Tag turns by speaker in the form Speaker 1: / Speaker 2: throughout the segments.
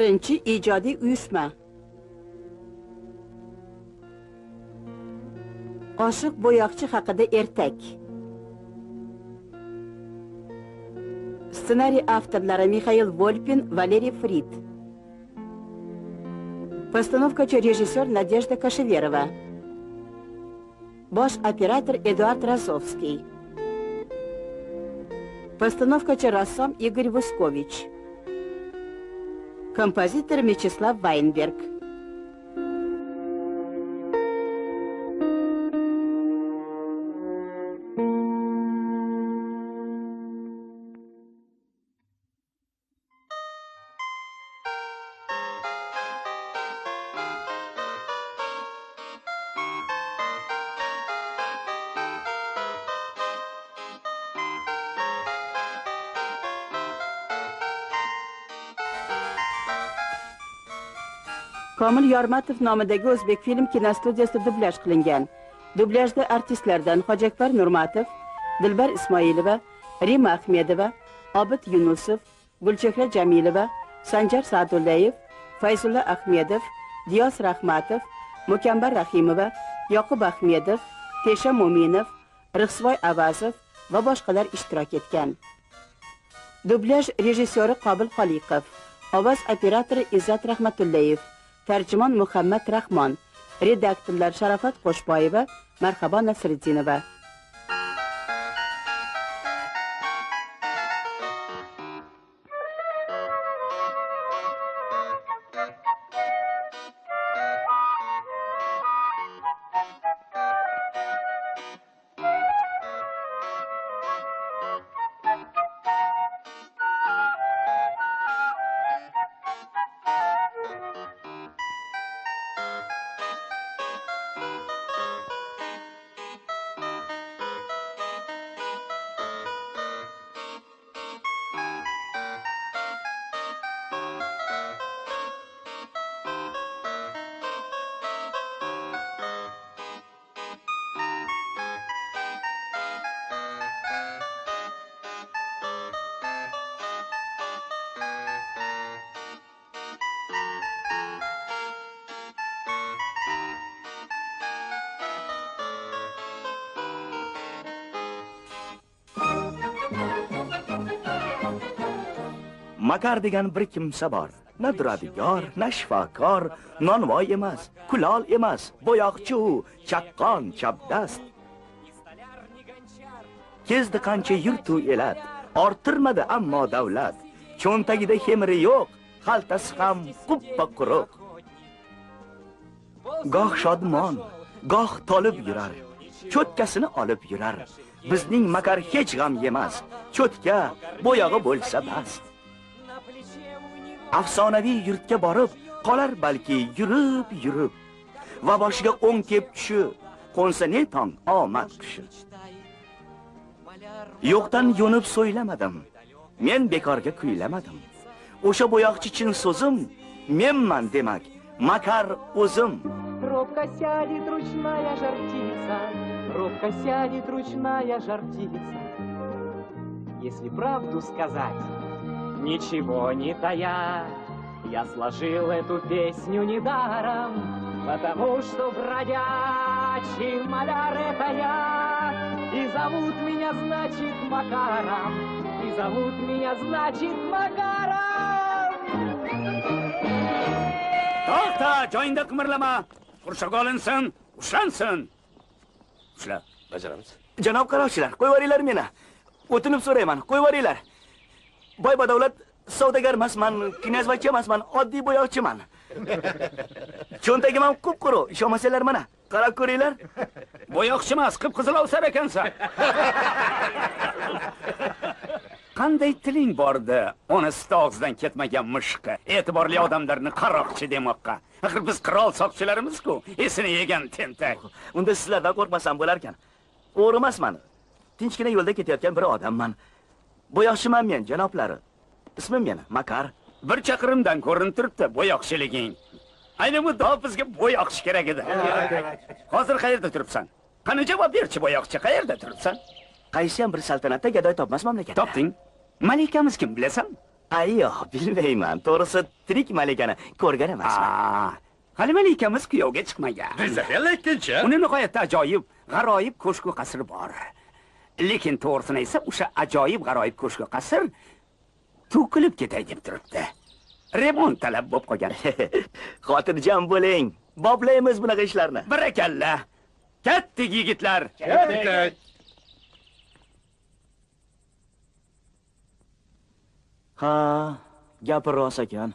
Speaker 1: Birinchi ijodiy uyushma. Oshiq bo'yoqchi haqida ertak. Ssenariy avtorlari Mikhail Volpin, Valeriy Frid. Постановкачы rejissyor Nadezhda Kasheverova. Bosh operator Eduard Razovskiy. Постановкачы rassom Igor Vuskovich. Kompozitor Myacheslav Weinberg. Komil Yormatov nomidagi O'zbek film kinostudiyasida dublyaj qilingan. Dublyajda artistlardan Hojiakbar Nurmatov, Dilbar Ismoilova, Rima Ahmedova, Obid Yunusov, Gulchehra Jamilova, Sanjar Sa'dullayev, Fayzulla Ahmedov, Diyos Rahmatov, Mukambar Rahimova, Yoqub Ahmedov, Tesha Mo'minov, Rixsvoy Avazov va boshqalar ishtirok etgan. Dublyaj rejissyori Qobil Xoliqov, ovoz operatori Izzat Rahmatullayev, tarjimon Muhammad Rahmon, redaktorlar Sharafat Qo'shboyeva, Marhabo Nasriddinova.
Speaker 2: Makar degan bir kimsa bor. Na duradigar, na shifokor, nonvoy emas, kulol emas, bo'yoqchi u, chaqqon, chapdast. Kezdi qancha yurtu elat, orttirmadi ammo davlat. Cho'ntagida xemiri yo'q, xaltasi ham quppa quruq. Goh shodmon, goh tolib yurar, cho'tkasini olib yurar. Bizning Makar hech g'am yemas, cho'tka, bo'yog'i bo'lsa bas. Afsonaviy yurtga borib, qolar balki yurib va boshiga o'ng kep tushi, qo'nsa ne tong omad qushi. Yo'qdan yo'nib so'ylamadim, men bekorga kuylamadim. O'sha bo'yoqchi chin so'zim, menman demak, Makar o'zim.
Speaker 3: Робко сядет ручная жар-птица, робко сядет ручная жар-птица. Если правду сказать, ничего не тая, я сложил эту песню недаром, потому что бродячий маляр это я. И зовут меня, значит, Макаром, и зовут меня, значит, Макаром.
Speaker 4: To'xta, joyingda qimirlama. Qurshoq olinsin, ushlansin. Ushla, bajaramiz.
Speaker 2: Janob qaroqchilar, qo'yvoringlar meni. O'tinib so'rayman, qo'yvoringlar. Boy badavlat savdogar emasman, knyazvachcha emasman, oddiy bo'yoqchiman. Cho'ntagim ham qup-quruq, ishonmasanglar mana, qarab ko'ringlar.
Speaker 4: Bo'yoqchi emas, qip-qizil ovsar ekansan. Qanday tiling bordi, onasi og'zidan ketmagan mushqqa, e'tiborli odamlarni qaroqchi demoqqa. Axir biz qirol soqchilarimiz-ku, esini yegan tentak.
Speaker 2: Unda sizlardan qo'rqmasam bo'lar ekan. O'g'ri emasman. Tinchgina yo'lda ketayotgan bir odamman. Bo'yoqchiman men, janoblari. Ismim meni Makar.
Speaker 4: Bir chaqirimdan ko'rinib turibdi bo'yoqchiliging. Ayni bu bizga bo'yoqchi kerak edi. Hozir qayerda turibsan? Qani javob berchi bo'yoqchi, qayerda turibsan?
Speaker 2: Qaysi ham bir saltanatda gadoy topmas mamlakat.
Speaker 4: Topding? Malikamiz kim bilasan?
Speaker 2: Ayyo, bilmayman. To'g'risi, tirik malikani ko'rgan emasman.
Speaker 4: Hali malikamiz kuyovga chiqmagan.
Speaker 5: Bizlar ikkinchi.
Speaker 4: Uni nihoyatda ajoyib, g'aroyib ko'shku qasri bor. Lekin to'g'risini aytsam, o'sha ajoyib g'aroyib ko'shku qasr to'kilib ketay deb turibdi. Remont talab bo'lib qolgan.
Speaker 2: Xotirjam bo'ling. Boblaymiz bunaqa ishlarni.
Speaker 4: Barakalla. Katta yigitlar.
Speaker 5: Ketdik.
Speaker 2: Ha, gapi rost ekan.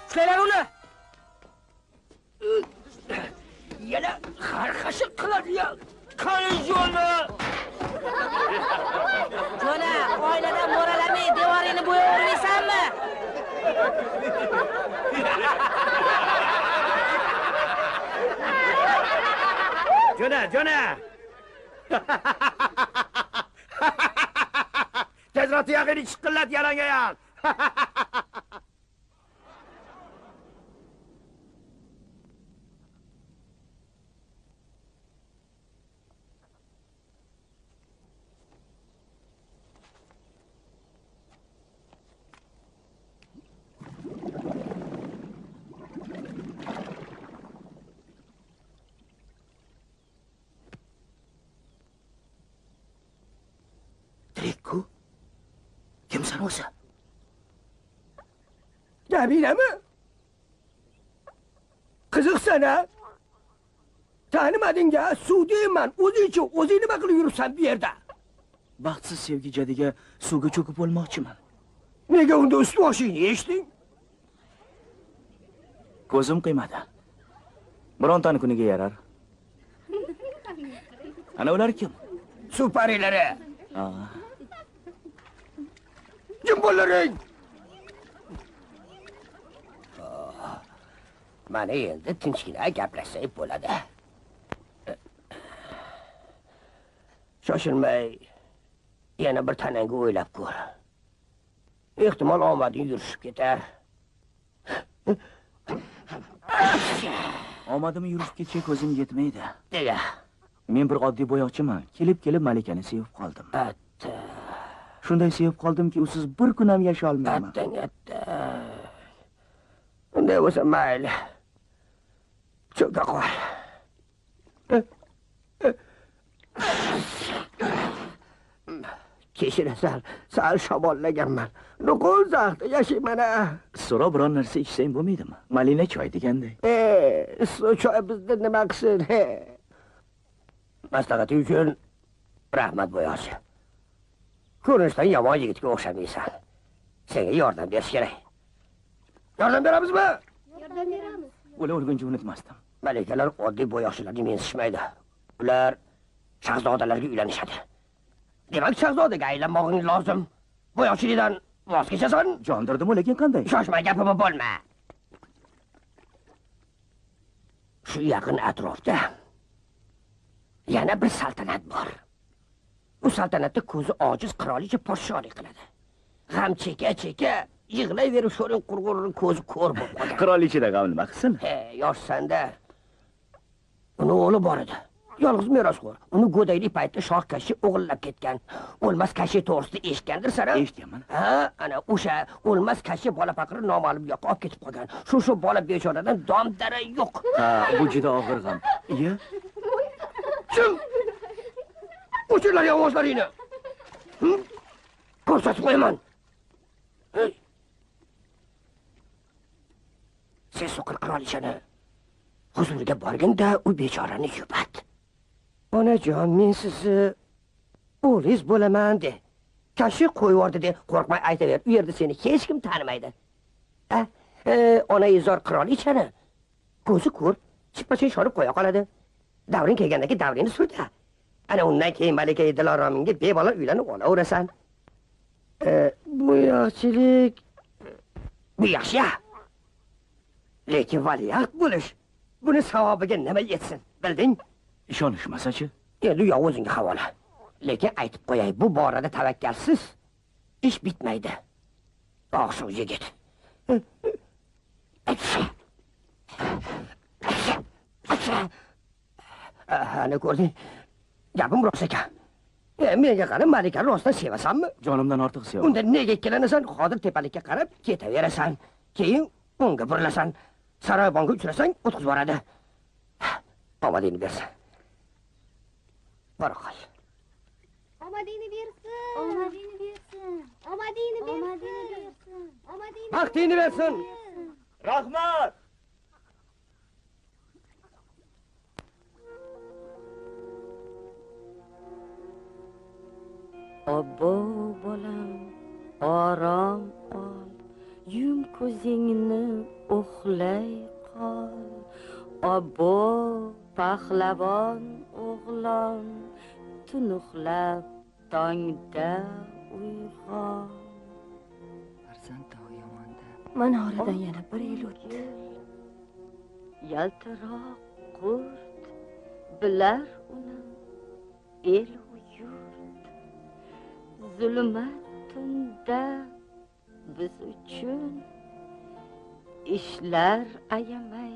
Speaker 6: Ushlaylar uni! Yana xarxashiq qiladi ya. Qani Jona!
Speaker 7: Jona, oiladan mo'ralamay devoringni bo'yab o'rmaysanmi?
Speaker 2: Jona! Tezroq tuyog'ini chiqillat yalangayoq. Trikku? Kimsan o'zi?
Speaker 6: Jabirami? Qiziqsan-a? Tanimading-a? Suvdayman. O'zing-chi, o'zing nima qilib yuribsan bu yerda?
Speaker 2: Baxtsiz sevgi jadiga suvga cho'kib o'lmoqchiman.
Speaker 6: Nega unda ust-boshingni yechding?
Speaker 2: Ko'zim qiymadi. Birontani kuniga yarar. Ana ular kim?
Speaker 6: Suv parilari. Kim bo'laring? Mana endi tinchgina gaplashsak bo'ladi. Shoshilmay yana bir tanangga o'ylab ko'r. Ehtimol omading yurishib ketar.
Speaker 2: Omadimni yurib ketishga ko'zim yetmaydi.
Speaker 6: Nega?
Speaker 2: Men bir oddiy bo'yoqchiman. Kelib Malikani sevib qoldim.
Speaker 6: Atta.
Speaker 2: Shunday sevib qoldimki, usiz bir kun ham yashay olmayman.
Speaker 6: Atta. Unday bo'lsa mayli. Cho'ka qol. Kechirasan, sal shamollaganman. Nuqul zaxda yashayman.
Speaker 2: So'ra biron narsa ichsang bo'lmaydimi? Malina choy deganday.
Speaker 6: Issiq choy bizni nima qilsin? Maslahating uchun rahmat bo'yoqchi. Ko'rinishdan yomon yigitga o'xshamaysan. Senga yordam berish kerak. Yordam beramizmi?
Speaker 7: Yordam beramiz.
Speaker 2: Ular o'lguncha unutmasdim.
Speaker 6: Malikalar oddiy bo'yoqchilarni mensishmaydi. Ular shahzodalarga uylanishadi. Demak, shahzodaga aylanmog'ing lozim. Bo'yoqchilikdan voz kechasan?
Speaker 2: Jondirdim, lekin qanday?
Speaker 6: Shoshmay gapimni bo'lma. Shu yaqin atrofda yana bir saltanat bor. U saltanatda ko'zi ojiz qirolicha podshohlik qiladi. G'am cheka yig'layverib sho'ring qurg'urning ko'zi ko'r bo'lib qolgan.
Speaker 2: Qirolichada g'am nima qilsin?
Speaker 6: Yoshsanda uni o'g'li bor edi. Yolg'iz merosxo'r. Uni go'daylik paytda shoh kashi o'g'irlab ketgan. O'lmas kashi to'g'risida eshitgandirsan?
Speaker 2: Eshitganman.
Speaker 6: Ana o'sha o'lmas kashi bola faqri noma'lum yoqqa olib ketib qolgan. Shu bola bechoradan dom-dara yo'q.
Speaker 2: Bu juda og'ir g'am. Iya.
Speaker 6: Kim? O'chirlar ovozlaringni. Ko'rsatib qo'yaman. Sen so'qir qirolichani huzuriga borganda u bechorani yubat. Onajon, men sizni o'g'lingiz bo'laman de. Kashi qo'yvordi de, qo'rqmay aytaver. U yerda seni hech kim tanimaydi. Onaizor qirolichani ko'zi ko'r, chippa-chin shonib qo'ya qoladi. Davring kelgandagi davringni surda. Ana undan keyin Malika Diloromingga bemalol uylanib olaverasan. Bu yaxshilik. Bu yaxshi. Lekin valiahd bo'lish buni savobiga nima yetsin, bilding?
Speaker 2: Ishonishmasa-chi?
Speaker 6: Endi yo'q, o'zingga havola. Lekin aytib qo'yay, bu borada tavakkalsiz ish bitmaydi. Oqsuv yigit. Ana ko'rding? Gapim rost ekan. Menga qarab, Malikani rostdan sevasanmi?
Speaker 2: Jonimdan ortiq sevaman.
Speaker 6: Unda nega ikkilanasan? Hozir tepalikka qarab ketaverasan. Keyin unga burilasan. Saroybonga uchrasang, o'tqizib boradi. Omadingni bersin. Bora qol.
Speaker 7: Omadingni bersin. Omadingni bersin. Omadingni bersin. Omadingni
Speaker 6: Vaqtingni bersin.
Speaker 2: Rahmat.
Speaker 5: Obbo bolam, orom ol, yum ko'zingni uxlay qol. Obbo pahlavon o'g'lon, tun uxlab tongda uyg'on.
Speaker 8: Farzand tog' yomonda.
Speaker 5: Mana oradan yana 1 yil o'tdi. Yaltiroq qurt bilar uni el u yurt. Zulmat tunda biz uchun ishlar ayamay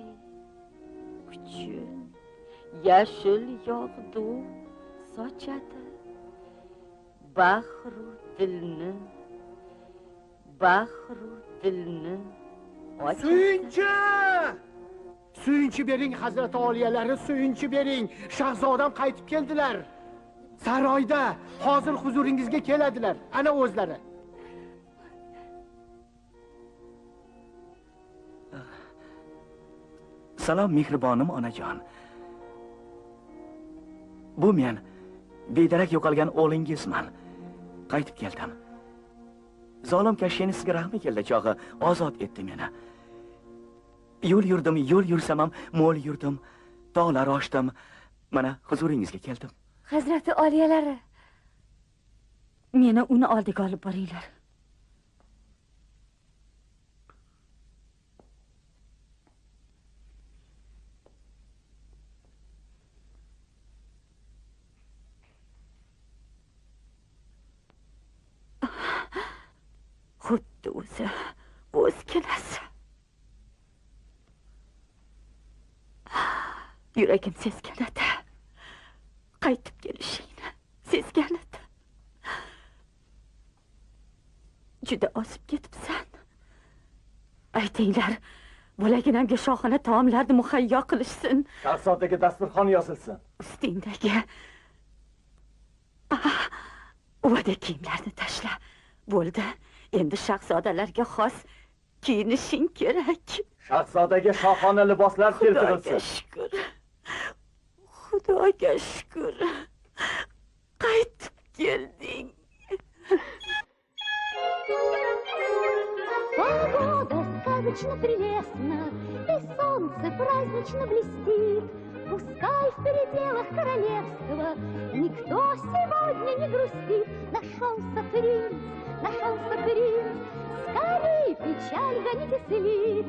Speaker 5: kuchun yashil yog'du sochadi bahru dilni
Speaker 6: Suyunchi! Suyunchi bering, Hazrat Oliyalari, suyunchi bering. Shahzodam qaytib keldilar. Saroyda hozir huzuringizga keladilar. Ana o'zlari.
Speaker 2: Salom mehribonim onajon. Bu men bedarak yo'qolgan o'g'lingizman. Qaytib keldim. Zolim kashsheni sizga rahmi keldi chog'i ozod etdi meni. Yo'l yurdim, yo'l yursam ham mo'l yurdim. Tog'lar oshdim. Mana huzuringizga keldim.
Speaker 5: Hazrati Oliyalari, meni uni oldiga olib boringlar. Xuddi 'Xuddi o'zi, o'z kalasi. Yuragim sezgan edi. Qaytib kelishingni sezgan edi. Juda osib ketibsan. Aytinglar, bolaginamga shohona taomlarni muhayyo qilishsin.
Speaker 2: Shahzodaga dasturxon yozilsin.
Speaker 5: Ustingdagi uvada kiyimlarni tashla. Bo'ldi. Endi shahzodalarga xos kiyinishing kerak.
Speaker 2: Shahzodaga shohona liboslar keltirilsin.
Speaker 5: Xudoga shukr. Xudoga shukr. Qaytib kelding.
Speaker 9: Погода сказочно прелестна, и солнце празднично блестит. Пускай в пределах королевства никто сегодня не грустит. Нашелся принц, скорей печаль гоните с лиц.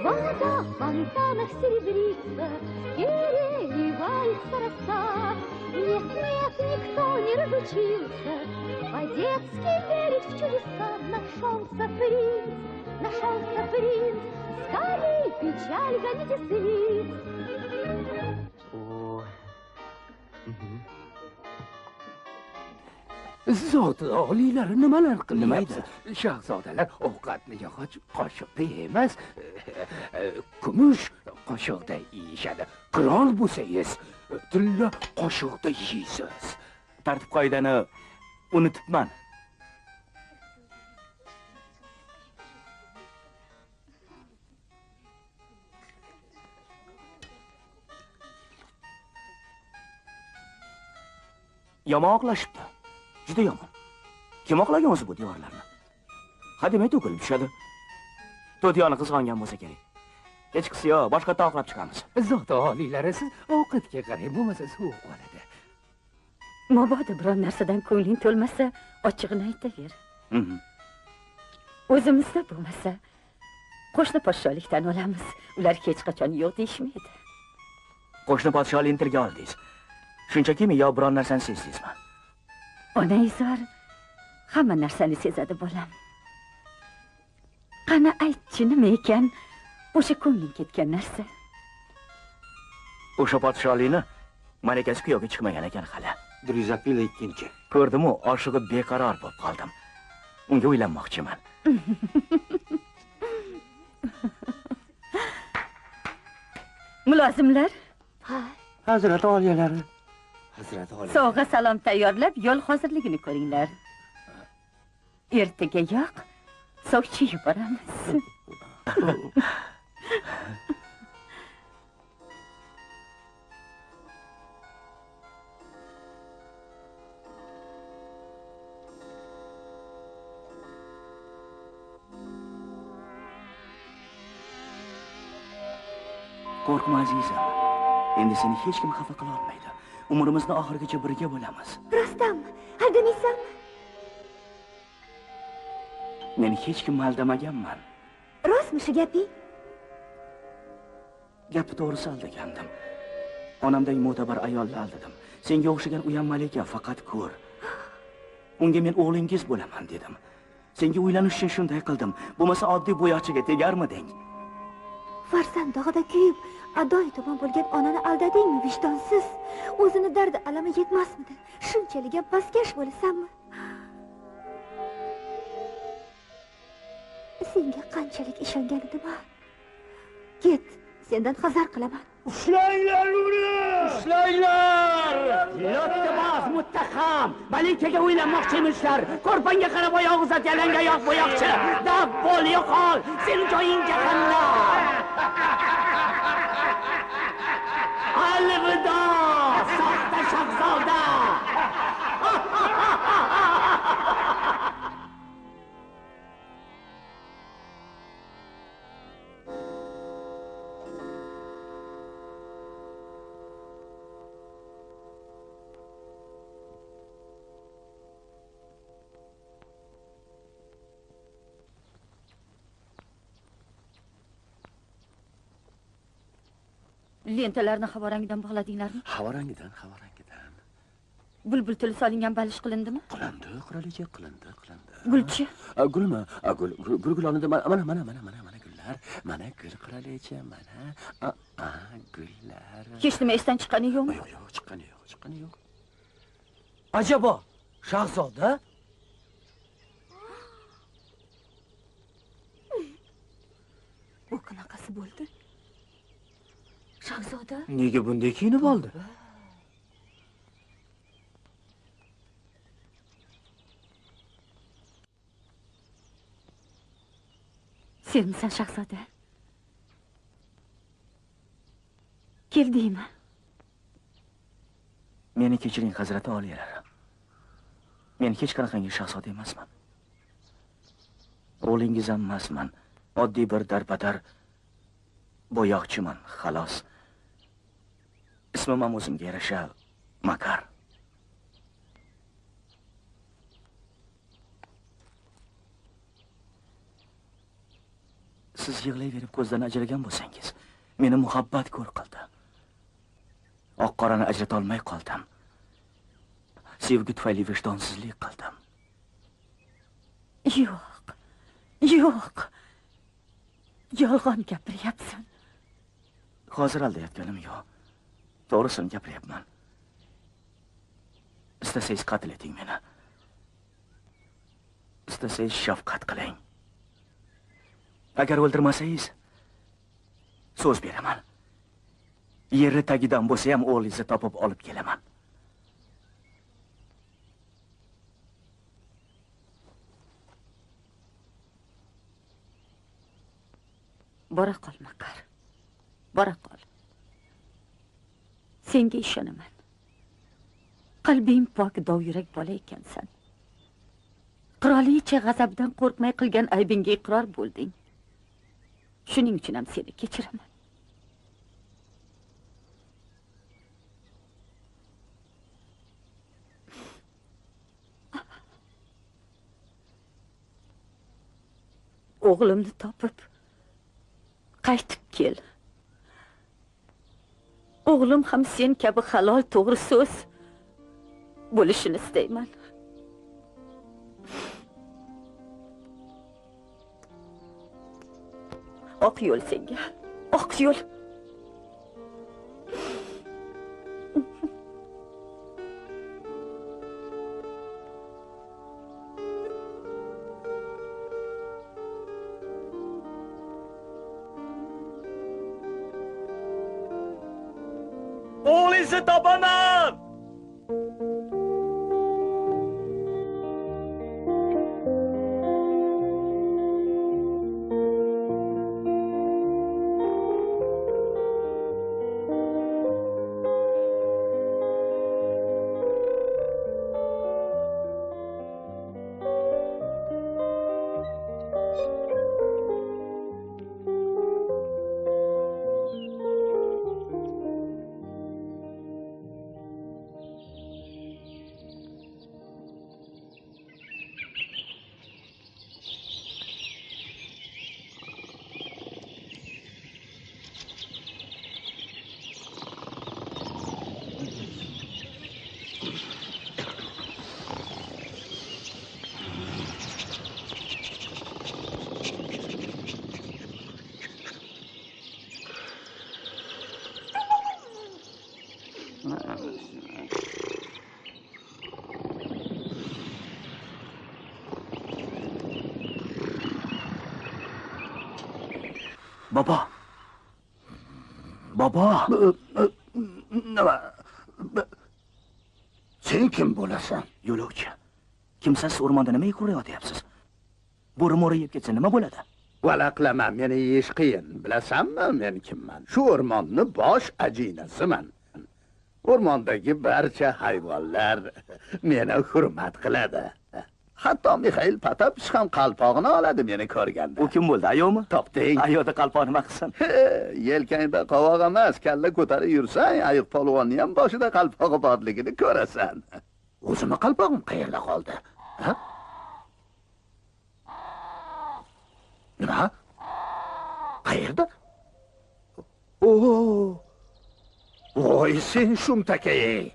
Speaker 9: Вода в фонтанах серебрится, переливается роса. Нет, никто не разучился по-детски верить в чудеса. Нашелся принц, скорей печаль гоните с лиц.
Speaker 4: Zot oliylari nimalar qilmaydi? Shahzodalar ovqatni yog'och qoshiqda emas, kumush qoshiqda yeyishadi. Qirol bo'lsangiz, tilla qoshiqda yeysiz.
Speaker 2: Tartib qoidani unutibman. Yomon oqlashibdi. Juda yomon. Kim oqlagan o'zi bu devorlarni? Hademay to'kilib tushadi. To'tiyoni qizg'ongan bo'lsa kerak. Kechqisi yo'q, boshqa oqlab chiqamiz.
Speaker 4: Zot oliylari, siz ovqatga qarang, bo'lmasa sovuq qoladi.
Speaker 5: Mabodo biror narsadan ko'ngling to'lmasa, ochig'ini aytaver. O'zimizda bo'lmasa, qo'shni podsholikdan olamiz. Ular hech qachon yo'q deyishmaydi.
Speaker 2: Qo'shni podsholikni tilga oldingiz. Shunchaki men yo biror narsani sezdingizmi?
Speaker 5: Onaizor hamma narsani sezadi bolam. Qani aytchi, nima ekan o'sha ko'ngling ketgan narsa?
Speaker 2: O'sha podsholikni malakasi kuyovga chiqmagan ekan hali.
Speaker 6: 152.
Speaker 2: Ko'rdim-u, oshig'i beqaror bo'lib qoldim. Unga uylanmoqchiman.
Speaker 5: Mulozimlar,
Speaker 6: Hazrat oliyalari. Hazrat oliyalari.
Speaker 5: sovg'a salom tayyorlab, yo'l hozirligini ko'ringlar. Ertagayoq sovchi yuboramiz.
Speaker 2: Qo'rqma azizim. Endi seni hech kim xafa qila olmaydi. Umrimizni oxirigacha birga bo'lamiz.
Speaker 9: Rostdanmi? Aldamaysanmi?
Speaker 2: Men hech kimni aldamaganman.
Speaker 9: Rostmi shu gaping?
Speaker 2: Gapni to'g'risi aldagandim. Onamdagi mo'tabar ayolni aldadim. Senga o'xshagan uyam malika, faqat ko'r. Unga men o'g'lingiz bo'laman dedim. Senga uylanish uchun shunday qildim. Bo'lmasa oddiy bo'yoqchiga tegarmiding?
Speaker 9: Farzand dog'ida kuyib, adoyi tomon bo'lgan onani aldadingmi, vijdonsiz? O'zini dardi alami yetmasmidi? Shunchalik ham pastkash bo'lasanmi? Senga qanchalik ishongan edim. Ket, sendan hazar qilaman.
Speaker 4: Ushlanglar uni! Ushlanglar! Yotibos muttaham! Malikaga uylanmoqchimishlar. Ko'rpangga qarab oyoq uzat, yalanga oyoq bo'yoqchi. Daf bo'l, yo'qol. Sening joying jahannam. Alvido, soxta shahzoda!
Speaker 5: Lentalarni havorangidan bog'ladinglarmi?
Speaker 4: Havorangidan.
Speaker 5: Bulbul tili solingan balish qilindimi?
Speaker 4: Qilindi, qirolicha, qilindi.
Speaker 5: Gulchi?
Speaker 4: Gulmi? Gul olinadi. Mana gullar.
Speaker 10: gullar. Mana gul qirolicha, mana. Gullar.
Speaker 5: Hech nima esdan chiqqani yo'qmi?
Speaker 10: Yo'q, chiqqani yo'q.
Speaker 6: Ajabo, shahzoda?
Speaker 9: Bu qanaqasi bo'ldi? Shahzoda?
Speaker 6: Nega bunday kiyinib oldi?
Speaker 5: Senmisan shahzoda? Keldingmi?
Speaker 2: Meni kechiring, hazrati oliyalar. Men hech qanaqangi shahzoda emasman. O'g'lingiz ham emasman. Oddiy bir darbadar bo'yoqchiman, xolos. Ismim ham o'zimga yarasha Makar. Siz yig'layverib ko'zdan ajragan bo'lsangiz, meni muhabbat ko'r qildi. Oq-qorani ajrata olmay qoldim. Sevgi tufayli vijdonsizlik qildim.
Speaker 5: Yo'q. Yo'q. Yolg'on gapiryapsan.
Speaker 2: Hozir aldayotganim yo'q. To'g'risini gapiryapman. Istasangiz qatl eting meni. Istasangiz shafqat qiling. Agar o'ldirmasangiz, so'z beraman. Yeri tagidan bo'lsa ham o'g'lingizni topib olib kelaman.
Speaker 5: Bora qol, Makar. Bora qol. Senga ishonaman. Qalbing pok, dovyurak bola ekansan. Qirolicha g'azabdan qo'rqmay qilgan aybingga iqror bo'lding. Shuning uchun ham seni kechiraman. O'g'limni topib qaytib kel. O'g'lim ham sen kabi halol, to'g'ri so'z bo'lishini istayman. Oq yo'l senga. Oq yo'l.
Speaker 2: O'g'lingizni topaman! Baba. Baba.
Speaker 11: Nima? Sen kim bo'lasan?
Speaker 2: Yo'lovchi. Kimsiz, o'rmonda nimaga ko'rayotyapsiz? Bo'ri-mo'ri yeb ketsa nima bo'ladi?
Speaker 11: Valaqlama, meni yeyish qiyin. Bilasanmi men kimman? Shu o'rmonning bosh ajinasiman. O'rmondagi barcha hayvonlar meni hurmat qiladi. Hatto Mixail Potapich ham qalpog'ini oladi meni ko'rganda.
Speaker 2: U kim bo'ldi, ayovmi?
Speaker 11: Topding.
Speaker 2: Ayoda qalpoq nima qilsin?
Speaker 11: Yelkangda qovoq emas, kalla ko'tarib yursang, ayiq polvonning ham boshida qalpog'i borligini ko'rasan. O'zimni qalpog'im qayerda qoldi? Ha? Nima? Qayerda? Voy, sen shumtakay.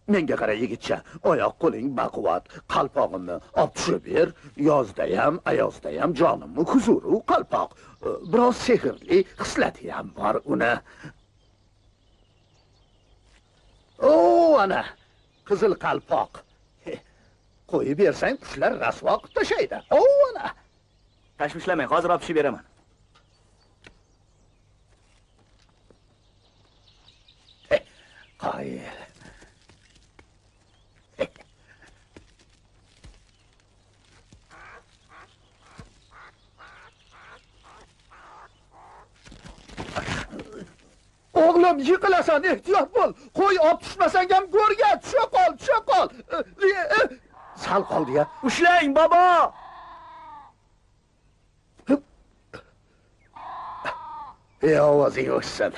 Speaker 11: Menga qara yigitcha, oyoq qo'ling baquvvat, qalpog'imni olib tushib ber. Yozdayam, ayozdayam jonimni huzuri qalpoq. Biroz sehrli xislati ham bor uni. O, ana, qizil qalpoq. Qo'yib bersang, qushlar rasvo qilib tashlaydi. O, ana.
Speaker 2: Tashvishlamang, hozir olib tushib beraman.
Speaker 11: Qoyil. Oğlum yıkılasan ehtiyot bol. Qo'y olib tushmasang ham go'rga tusha qol. Sal qoldi ya.
Speaker 2: Ushlang, bobo!
Speaker 11: Ovozing o'chsin.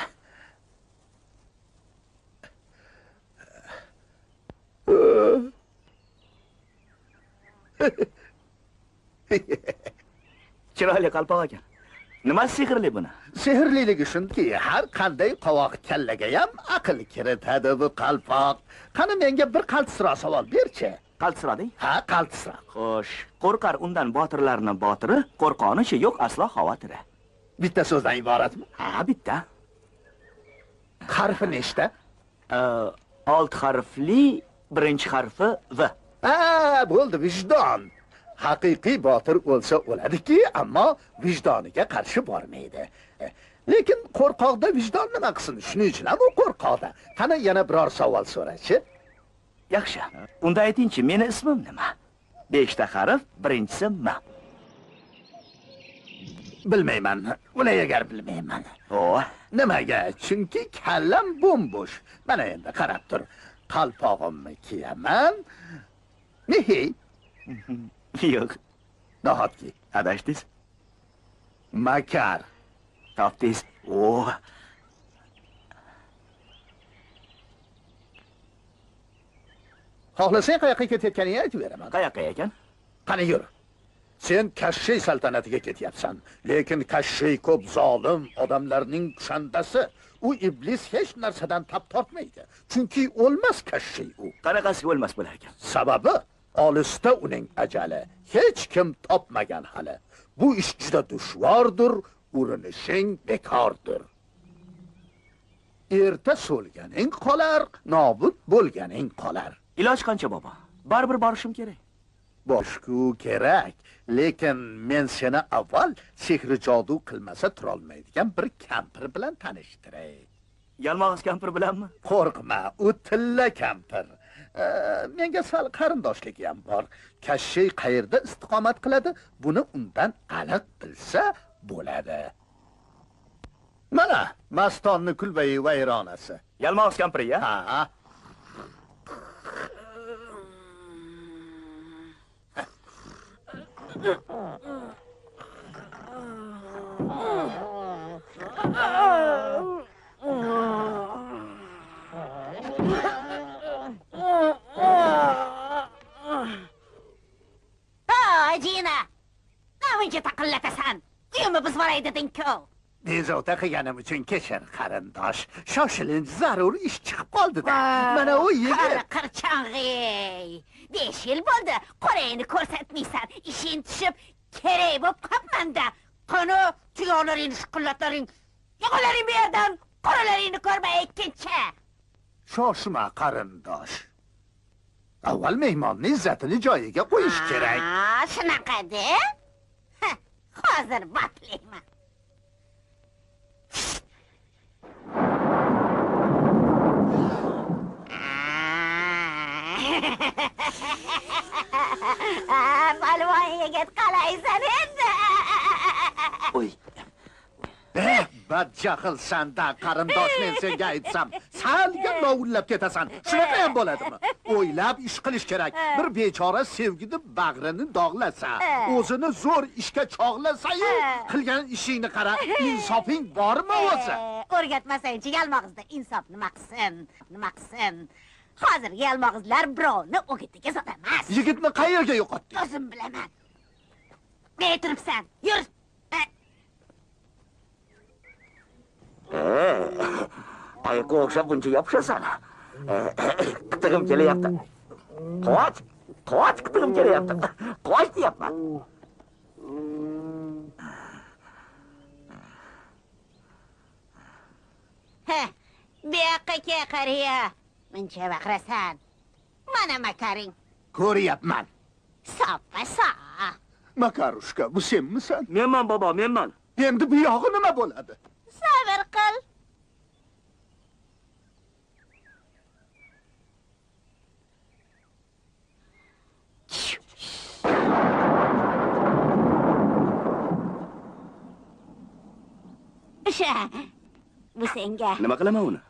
Speaker 2: Chiroyli qalpoq ekan. Nima sehrli buni?
Speaker 11: Sehrliligi shunki, har qanday qovoq kallaga ham aql kiritadi bu qalpoq. Qani menga bir qaltisro savol berchi.
Speaker 2: Qaltisro deng?
Speaker 11: Ha, qaltisro.
Speaker 2: Xo'sh, qo'rqar undan botirlarning botiri, qo'rqonichi yo'q aslo xavotiri.
Speaker 11: Bitta so'zdan iboratmi?
Speaker 2: Ha, bitta.
Speaker 11: Harfi nechta?
Speaker 2: 6 harfli, birinchi harfi V.
Speaker 11: Bo'ldi, vijdon. Haqiqiy botir o'lsa o'ladiki, ammo vijdoniga qarshi bormaydi. Lekin qo'rqoqda vijdon nima qilsin? Shuning uchun ham u qo'rqoqda. Qani yana biror savol so'rachi?
Speaker 2: Yaxshi. Unda aytingchi, meni ismim nima? 5 ta harf, birinchisi M.
Speaker 11: Bilmayman. Uni agar bilmayman. Nimaga? Chunki kallam bo'mbo'sh. Mana endi qarab tur. Qalpog'imni kiyaman. Nehey.
Speaker 2: Yo'q.
Speaker 11: Nahotki.
Speaker 2: Adashdingiz?
Speaker 11: Makar.
Speaker 2: Topdingiz.
Speaker 11: Xohlasang qayoqqa ketayotganingni aytib beraman.
Speaker 2: Qayoqqa ekan?
Speaker 11: Qani yur. Sen Kashshiy saltanatiga ketyapsan. Lekin Kashshiy ko'p zolim odamlarning kushandasi. U iblis hech narsadan tap tortmaydi. Chunki o'lmas Kashshiy u.
Speaker 2: Qanaqasi o'lmas bo'lar ekan?
Speaker 11: Sababi olisda uning ajali. Hech kim topmagan hali. Bu ish juda dushvordir, urinishing bekordir. Erta so'lganing qolar, nobud bo'lganing qolar.
Speaker 2: Iloj qancha bobo? Baribir borishim kerak.
Speaker 11: Boshku kerak, lekin men seni avval sehri jodu qilmasa turolmaydigan bir kampir bilan tanishtiray.
Speaker 2: Yalmog'iz kampir bilanmi?
Speaker 11: Qo'rqma, u tilla kampir. Menga sal qarindoshligi ham bor. Kashshiy qayerda istiqomat qiladi, buni undan aniq bilsa bo'ladi. Mana Mastonni kulbai vayronasi.
Speaker 2: Yalmog'iz kampir ya?
Speaker 11: Ha.
Speaker 7: Ajina! Namuncha taqillatasan? Uyimni buzvoray deding-ku.
Speaker 11: Bezovta qilganim uchun kechir, qarindosh. Shoshilinch zarur ish chiqib qoldi-da. Mana u yigit.
Speaker 7: Qirchang'ey. 5 yil bo'ldi. Qorangni ko'rsatmaysan. Ishing tushib, kerak bo'lib qolmanda. Qani, tuyoqlaring, shuqullatlaring. Yo'qolaring bu yerdan. Qoralaringni ko'rmay ikkinchi.
Speaker 11: Shoshma, qarindosh. Avval mehmonning izzatini joyiga qo'yish kerak.
Speaker 7: Shunaqa-da? Hozir baplayman. Palvon yigit qalaysan endi?
Speaker 2: Oy.
Speaker 11: Badjahl sanda, qarindosh, men senga aytsam, salga lovullab ketasan. Shunaqa ham bo'ladimi? O'ylab ish qilish kerak. Bir bechora sevgini bag'rini dog'lasa, o'zini zo'r ishga chog'lasa-yu, qilgan ishingni qara, insofing bormi o'zi?
Speaker 7: O'rgatmasang-chi, yalmog'izda insof nima qilsin? Nima qilsin? Hozirgi yalmog'izlar birovni o'gitiga zot emas.
Speaker 11: Yigitni qayerga yo'qotding?
Speaker 7: O'zim bilaman. Nega turibsan? Yur.
Speaker 2: Ayiqqa o'xshab buncha yopishasan. Qitig'im kelyapti. Qoch, qitig'im kelyapti. Qoch deyapman.
Speaker 7: Bu yoqqa kel qariya. Muncha baqirasan. Mana makaring.
Speaker 11: Ko'ryapman.
Speaker 7: Soppa.
Speaker 11: Makarushka, bu senmisan?
Speaker 2: Menman bobo, menman.
Speaker 11: Endi bu yog'i nima bo'ladi?
Speaker 7: Sabr qil. Bu senga.
Speaker 2: Nima qilaman uni?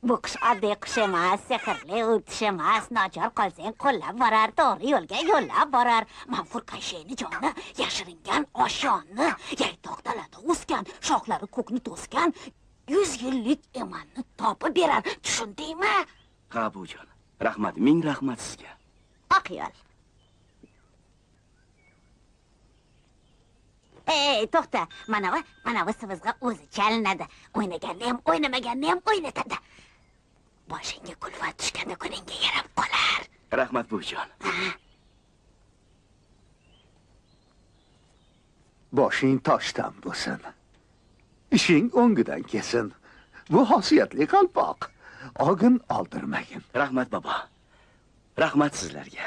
Speaker 7: Bu qush oddiy qush emas, sehrli o'tish emas. Nochor qolsang qo'llab borar, to'g'ri yo'lga yo'llab borar. Manfur Qayshayni joni, yashiringan oshoni, yaytoq dalada o'sgan, shoxlari ko'kni to'sgan 100 yillik emanni topib berar. Tushundingmi?
Speaker 2: Ha, bujon. Rahmat, ming rahmat sizga.
Speaker 7: Oq yo'l. Ey, to'xta. Mana bu sivizg'a o'zi chalinadi. O'ynaganni ham, o'ynamaganni ham o'ynatadi. Boshingga kulfat tushganda kuningga yarab qolar.
Speaker 2: Rahmat bujon.
Speaker 11: Boshing toshdan bo'lsin. Ishing o'ngidan kelsin. Bu xosiyatli qalpoq. Og'in oldirmagin.
Speaker 2: Rahmat bobo. Rahmat sizlarga.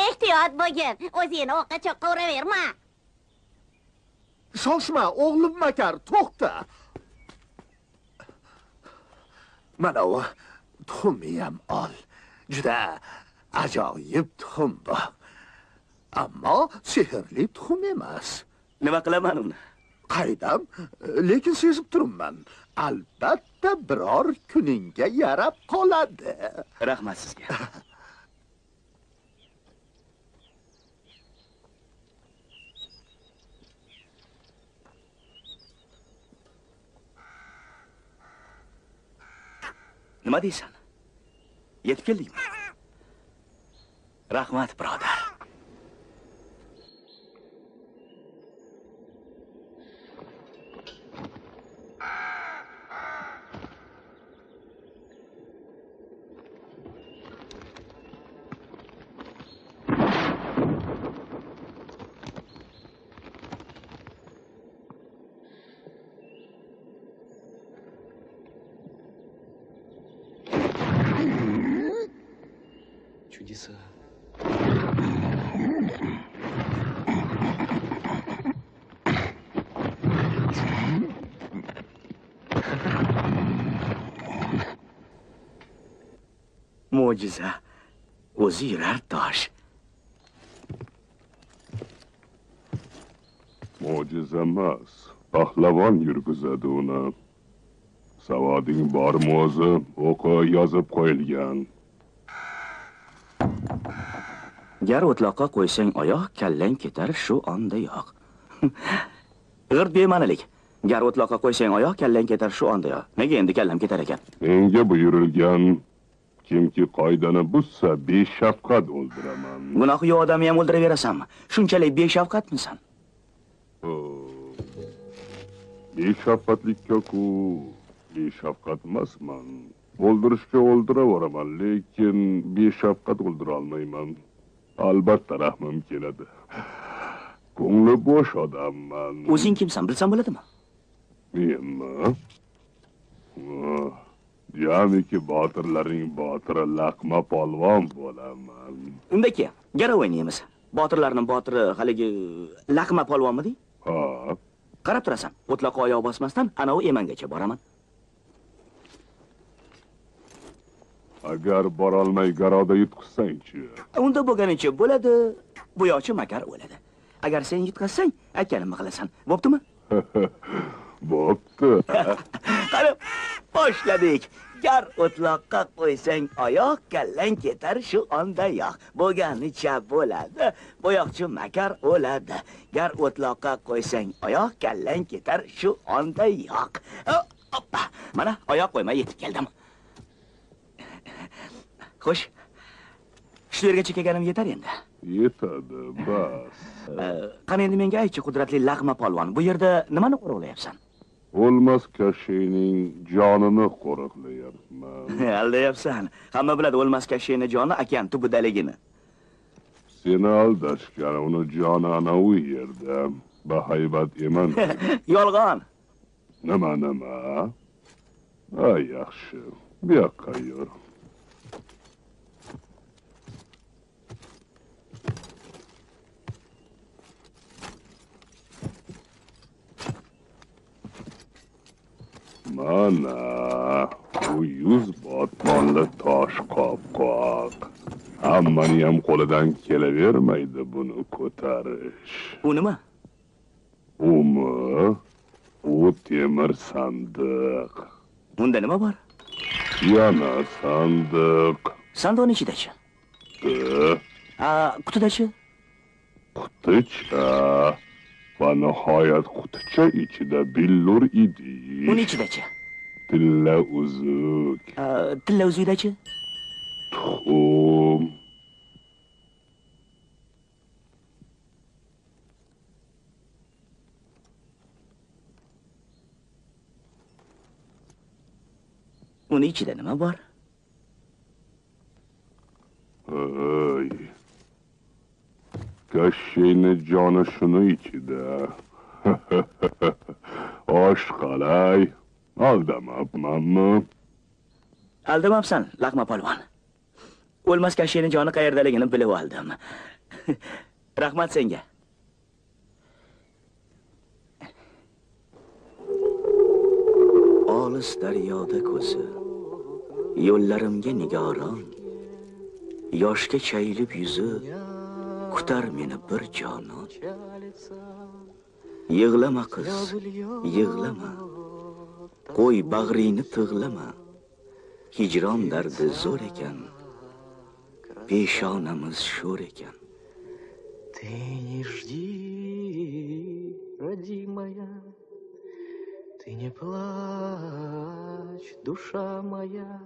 Speaker 7: Ehtiyot bo'lgin. O'zingni o'qqa cho'qqa uraverma.
Speaker 11: Shoshma, o'g'lim Makar, to'xta. Mana u tuxumni ham ol. Juda ajoyib tuxum bu. Ammo sehrli tuxum emas.
Speaker 2: Nima qilaman uni?
Speaker 11: Qaydam, lekin sezib turibman. Albatta biror kuningga yarab qoladi.
Speaker 2: Rahmat sizga. Nima deysan? Yetib keldingmi? Rahmat, birodar.
Speaker 10: Чудеса.
Speaker 2: Mo'jiza. O'zi yurar tosh.
Speaker 12: Mo'jiza emas. Pahlavon yurgizadi uni. Savoding bormi o'zi? O'qi yozib qo'yilgan.
Speaker 2: Gar o'tloqqa qo'ysang oyoq, kallang ketar shu ondayoq. G'irt bema'nilik. Gar o'tloqqa qo'ysang oyoq, kallang ketar shu ondayoq. Nega endi kallam ketar ekan?
Speaker 12: Menga buyurilgan kimki qoidani buzsa, beshafqat o'ldiraman.
Speaker 2: Gunohi yo'q odamni ham o'ldiraverasanmi? Shunchalik beshafqatmisan?
Speaker 12: Beshafqatlikka-ku beshafqat emasman. O'ldirishga o'ldiraveraman, lekin beshafqat o'ldira olmayman. Albatta rahmim keladi. Ko'ngli bo'sh odamman.
Speaker 2: O'zing kimsan, bilsam bo'ladimi?
Speaker 12: Menmi? Jamiki botirlarning botiri Laqma polvon bo'laman.
Speaker 2: Undaki, gara o'ynaymiz. Botirlarning botiri haligi Laqma polvonmidi?
Speaker 12: Ha.
Speaker 2: Qarab turasan, o'tloqqa oyoq bosmasdan ana u emangacha boraman.
Speaker 12: Agar borolmay garoda yutqizsang-chi.
Speaker 2: Unda bo'lganicha bo'ladi, bu yo'chi Makar o'ladi. Agar sen yutqazsang, aytganimni qilasan. Bo'ptimi?
Speaker 12: Bo'pti.
Speaker 2: Qarab, boshladik. Gar o'tloqqa qo'ysang oyoq, kallang ketar shu ondayoq. Bo'lganicha bo'ladi. Bo'yoqchi Makar o'ladi. Gar o'tloqqa qo'ysang oyoq, kallang ketar shu ondayoq. Hoppa, mana oyoq qo'ymay yetib keldim. Xo'sh. Shu yergacha kelganim yetar endi.
Speaker 12: Yetadi, bas.
Speaker 2: Qani endi menga aytchi, qudratli Laqma polvon, bu yerda nimani qo'riqlayapsan?
Speaker 12: O'lmas kashshayning jonini qo'riqlayapman.
Speaker 2: Aldayapsan. Hamma biladi o'lmas kashshayning joni okean tubidaligini.
Speaker 12: Seni aldashgan, uni joni ana u yerda. Bahaybat eman.
Speaker 2: Yolg'on.
Speaker 12: Nima? Yaxshi. Bu yoqqa yur. Mana, bu 100 botmonli tosh qopqoq. Hammani ham qo'lidan kelavermaydi buni ko'tarish.
Speaker 2: U nima?
Speaker 12: U temir sandiq.
Speaker 2: Unda nima bor?
Speaker 12: Yana sandiq.
Speaker 2: Sandiqning ichidachi? Qutidachi?
Speaker 12: Quticha. Va nihoyat quticha ichida billur idish.
Speaker 2: Uning ichidachi?
Speaker 12: Tilla uzuk.
Speaker 2: Tilla uzukdachi?
Speaker 12: Tuxum.
Speaker 2: Uning ichida nima bor?
Speaker 12: Kashshayning joni shuni ichida. Osh qalay. Aldamabmanmi?
Speaker 2: Aldamabsan, laqma polvon. O'lmas kashshayning joni qayerdaligini bilib oldim. Rahmat senga. Olis daryoda ko'zi, yo'llarimga nigoron, yoshga chayilib yuzi, kutar meni bir jonon. Yig'lama qiz, yig'lama. Qo'y bag'ringni tig'lama. Hijron dardi zo'r ekan. Peshonamiz sho'r ekan.
Speaker 3: Ты не жди, родимая, ты не плачь, душа моя,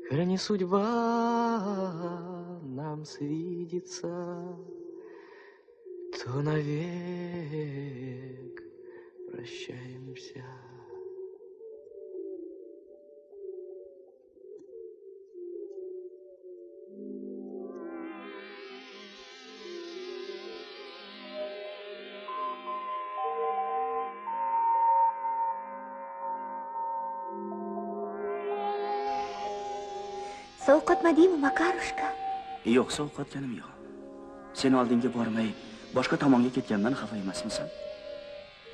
Speaker 3: коль не судьба нам свидится, то навек прощаемся.
Speaker 9: Sovqotmadingmi, Makarushka?
Speaker 2: Yo'q, sovqotganim yo'q. Sen oldinga bormay, boshqa tomonga ketgandan xafa emasmisan?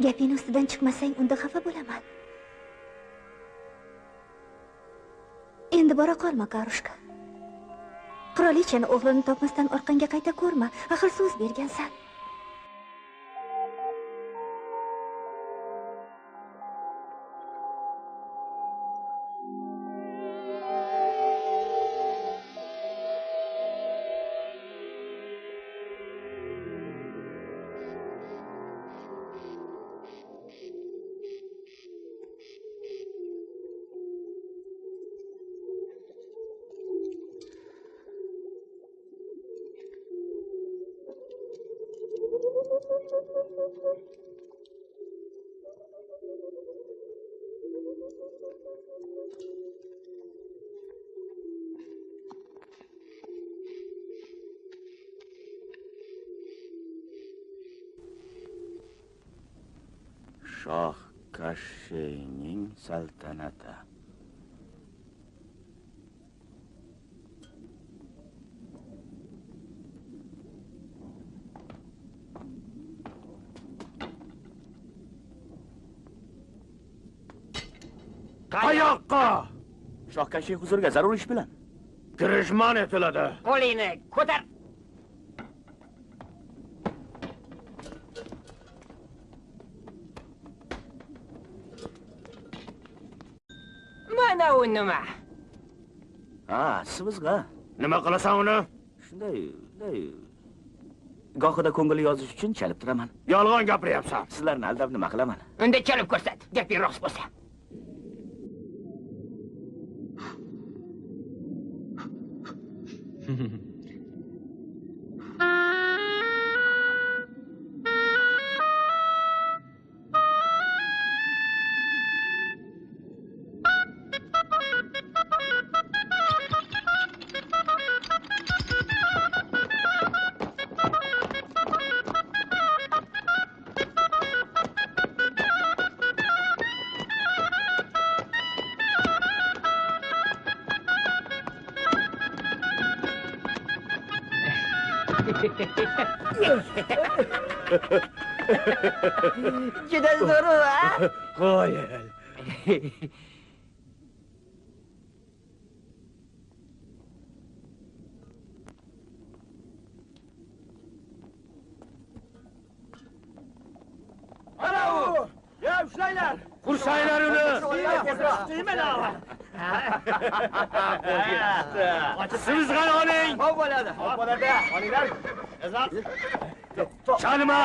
Speaker 9: Gaping ustidan chiqmasang, unda xafa bo'laman. Endi bora qol, Makarushka. Qirolichani o'g'lini topmasdan orqangga qayta ko'rma. Axir so'z bergansan.
Speaker 2: Shoh Kashshayning saltanati.
Speaker 6: Qayoqqa?
Speaker 2: Shoh Kashshay huzuriga zarur ish bilan.
Speaker 6: Kirish man etiladi.
Speaker 4: Qo'lingni ko'tar. Mana u nima?
Speaker 2: Sizga.
Speaker 6: Nima qilasan uni?
Speaker 2: Shunday, gohida ko'ngil yozish uchun chalib turaman.
Speaker 6: Yolg'on gapiryapsan.
Speaker 2: Sizlarni aldab nima qilaman?
Speaker 4: Unda chalib ko'rsat, gaping rost bo'lsa.
Speaker 6: Juda zo'r, ha?
Speaker 4: Qo'yil.
Speaker 2: Ana u! Ya ushlanglar!
Speaker 4: Qursanglar uni. Siz qani oling.
Speaker 2: Hop bo'ladi. Hop bo'ladi. Olinglar.
Speaker 4: Chanima.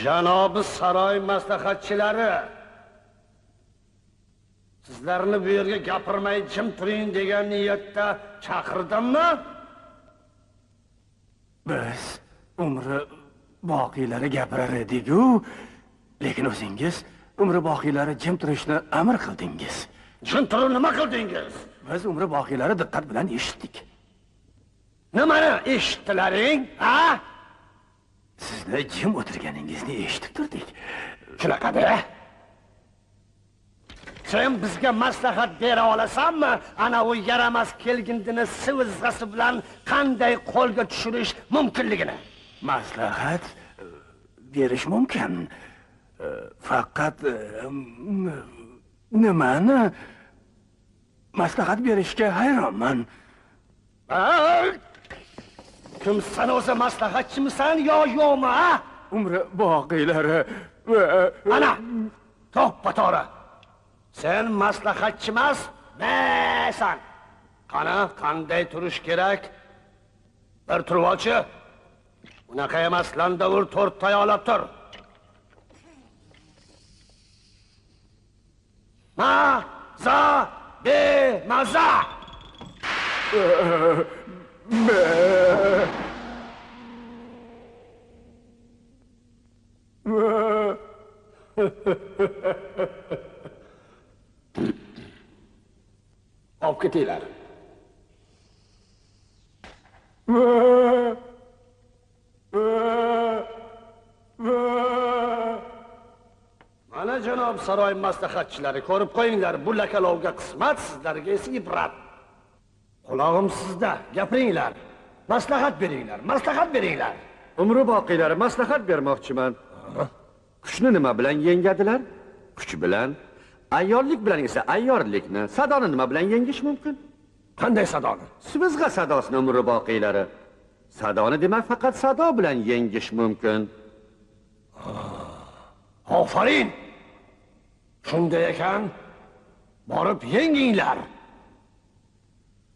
Speaker 13: Janobi saroy maslahatchilari, sizlarni bu yerga gapirmay jim turing degan niyatda chaqirdimmi?
Speaker 2: Biz umri boqiylari gapirar edik-ku, lekin o'zingiz umri boqiylari jim turishni amr qildingiz.
Speaker 13: Jim turib nima qildingiz?
Speaker 2: Biz umri boqiylari diqqat bilan eshitdik.
Speaker 13: Nimani eshitdilaring, ha?
Speaker 2: Sizni jim o'tirganingizni eshitib turdik.
Speaker 13: Shunaqa-da. Sen bizga maslahat bera olasanmi? Ana u yaramas kelgindini sivizg'asi bilan qanday qo'lga tushirish mumkinligini?
Speaker 2: Maslahat berish mumkin. Faqat nimani maslahat berishga hayronman.
Speaker 13: Kimsan o'zi, maslahatchimisan yo yo'qmi, ha?
Speaker 2: Umri boqiylari
Speaker 13: ana to'ppa-to'g'ri. Sen maslahatchi emas, mensan. Qani, qanday turish kerak? Bir turib olchi. Unaqa emas, landavur to'rt tayoqlab tur. Maza! Olib ketinglar. Mana janob saroy maslahatchilari, ko'rib qo'yinglar, bu lakalovga qismat, sizlarga esa ibrat. Qulog'im sizda, gapiringlar. Maslahat beringlar.
Speaker 14: Umri boqiylari maslahat bermoqchiman. Kuchni nima bilan yengadilar? Kuch bilan. Ayyorlik bilan esa ayyorlikni. Sadoni nima bilan yengish mumkin?
Speaker 13: Qanday sadoni?
Speaker 14: Sivizg'a sadosini umri boqiylari. Sadoni demak faqat sado bilan yengish mumkin.
Speaker 13: Ofarin. Shunday ekan, borib yenginglar.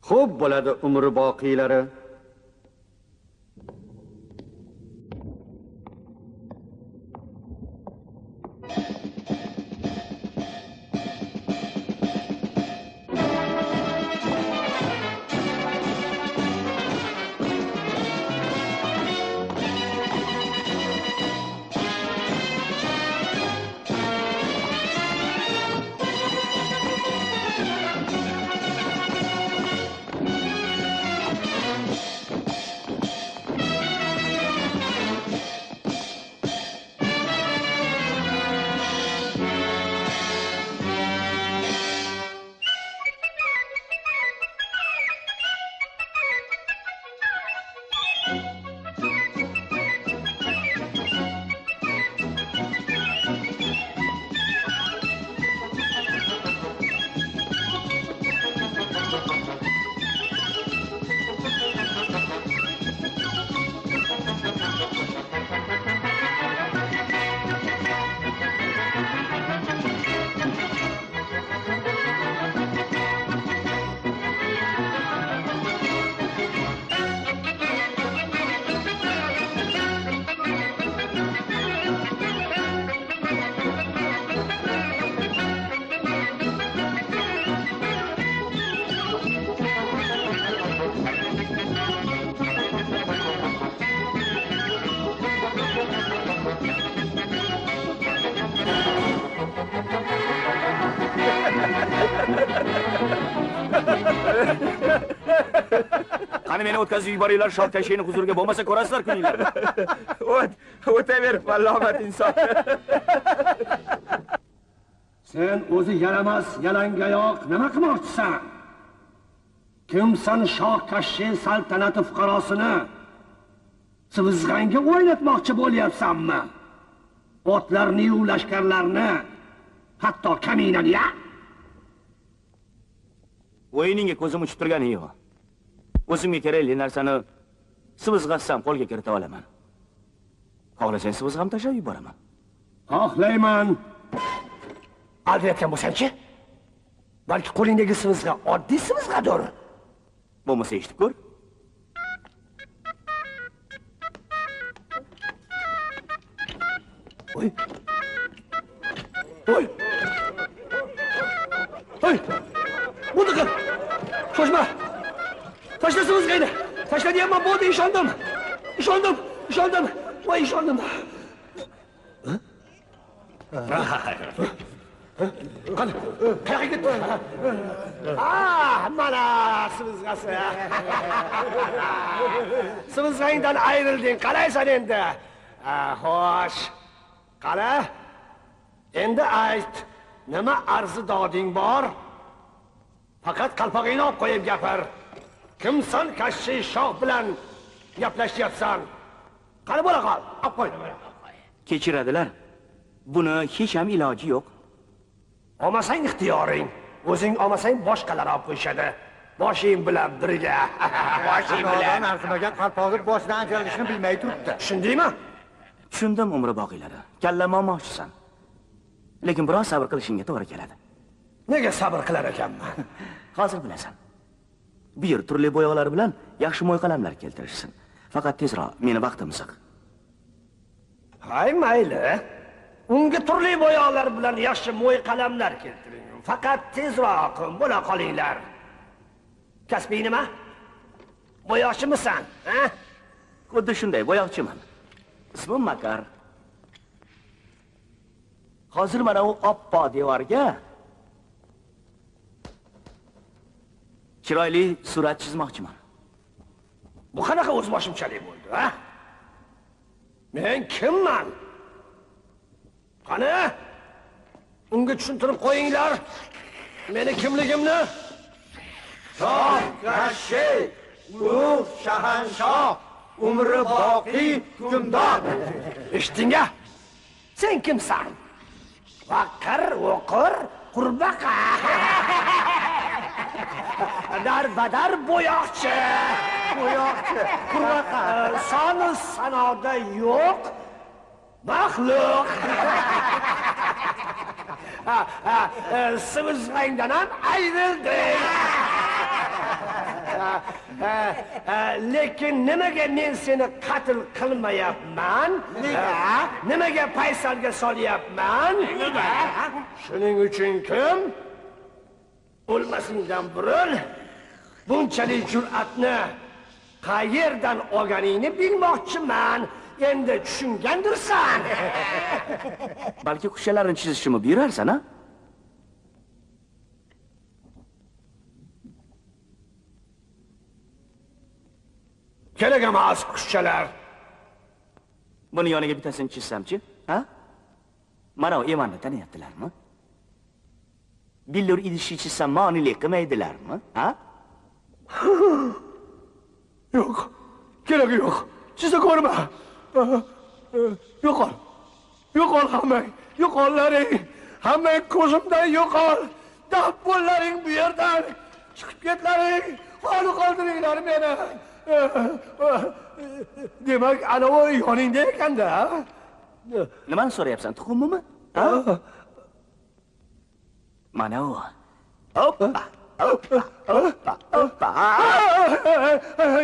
Speaker 14: Xo'p bo'ladi umri boqiylari.
Speaker 2: Qani meni o'tkazib yuboringlar, Shohkashini huzuriga bo'lmasa ko'rasizlar kuninglarni.
Speaker 15: O'taver, vallomat inson.
Speaker 13: Sen o'zi yaramas, yalangoyoq nima qilmoqchisan? Kimsan Shohkashi saltanati fuqarosini sivizg'anga o'ynatmoqchi bo'lyapsanmi? Otlarni, lashkarlarni, hatto kaminani ya?
Speaker 2: O'yiningga ko'zim uchib turgani yo'q. O'zimga kerakli narsani sivizg'atsam qo'lga kirita olaman. Xohlasang sivizg'am tashlab yuboraman.
Speaker 13: Xohlayman. Aldayotgan bo'lsang-chi? Balki qo'lingdagi sivizg'a oddiy sivizg'adir.
Speaker 2: Bo'lmasa eshitib ko'r.
Speaker 13: Oy. Oy. Oy. Buni qil. Shoshma. Tashla sivizg'ani. Tashla deyapman, bo'ldi, ishondim. Ishondim. Voy, ishondim. Qani, qayoqqa ketdi? Mana sivizg'asi. Sivizg'angdan ayrilding, qalaysan endi? Xo'sh. Qara. Endi ayt. Nima arzi doding bor? Faqat qalpog'ingni olib qo'yib gapir. Kimsan Kashshi Shoh bilan gaplashyapsan? Qani bo'la qol, olib qo'y.
Speaker 2: Kechiradilar. Buni hech ham iloji yo'q.
Speaker 13: Olmasang ixtiyoring. O'zing olmasang boshqalar olib qo'yishadi. Boshing bilan birga.
Speaker 15: Boshing bilan arqimagan qalpoqni boshidan ajralishni bilmay turibdi.
Speaker 13: Tushundingmi?
Speaker 2: Tushundim umri boqiladi. Kallam olmoqchisan. Lekin biroz sabr qilishingga to'g'ri keladi.
Speaker 13: Nega sabr qilar ekanman?
Speaker 2: Hozir bilasan. Bu yer turli bo'yoqlar bilan yaxshi mo'y qalamlar keltirishsin. Faqat tezroq, meni vaqtim ziq.
Speaker 13: Hay mayli. Unga turli bo'yoqlar bilan yaxshi mo'y qalamlar keltiring. Faqat tezroq bo'la qolinglar. Kasbing nima? Bo'yoqchimisan, ha?
Speaker 2: Xuddi shunday, bo'yoqchiman. Ismim Makar. Hozir mana u oppo devorga chiroyli surat chizmoqchiman.
Speaker 13: Bu qanaqa o'zboshimchalik bo'ldi, ha? Men kimman? Qani? Unga tushuntirib qo'yinglar. Meni kimligimni?
Speaker 15: Shohkashi, ulug' shahanshoh, umri boqiy hukmdor.
Speaker 13: Eshitdingmi? Sen kimsan? Vaqir, o'qir, qurbaqa. Darbadar bo'yoqchi. Qurbaqa. Soni sanoda yo'q. Maxluq. Sivizg'angdan ham ayrilding. Lekin nimaga men seni qatl qilmayapman? Nimaga paysalga solyapman? Shuning uchun kim? O'lmasingdan burun bunchalik jur'atni qayerdan olganingni bilmoqchiman. Endi tushungandirsan.
Speaker 2: Balki qushalarini chizishimni buyurarsan, ha?
Speaker 13: Kerak emas qushchalar.
Speaker 2: Buni yoniga bittasini chizsam-chi, ha? Mana u Emanni taniyaptilarmi? Billur idishni chizsam ma'nilik qilmaydilarmi, ha?
Speaker 13: Yo'q. Keragi yo'q. Chizsa ko'rma. Yo'qol. Yo'qol hammang. Yo'qollaring. Hammang ko'zimdan yo'qol. Dabbollaring bu yerdan. Chiqib ketlaring. Qoli qoldiringlar meni. Demak, ana o yoningda ekanda.
Speaker 2: Nimani so'rayapsan? Tuxumimi? Ha? Mana u. Hoppa.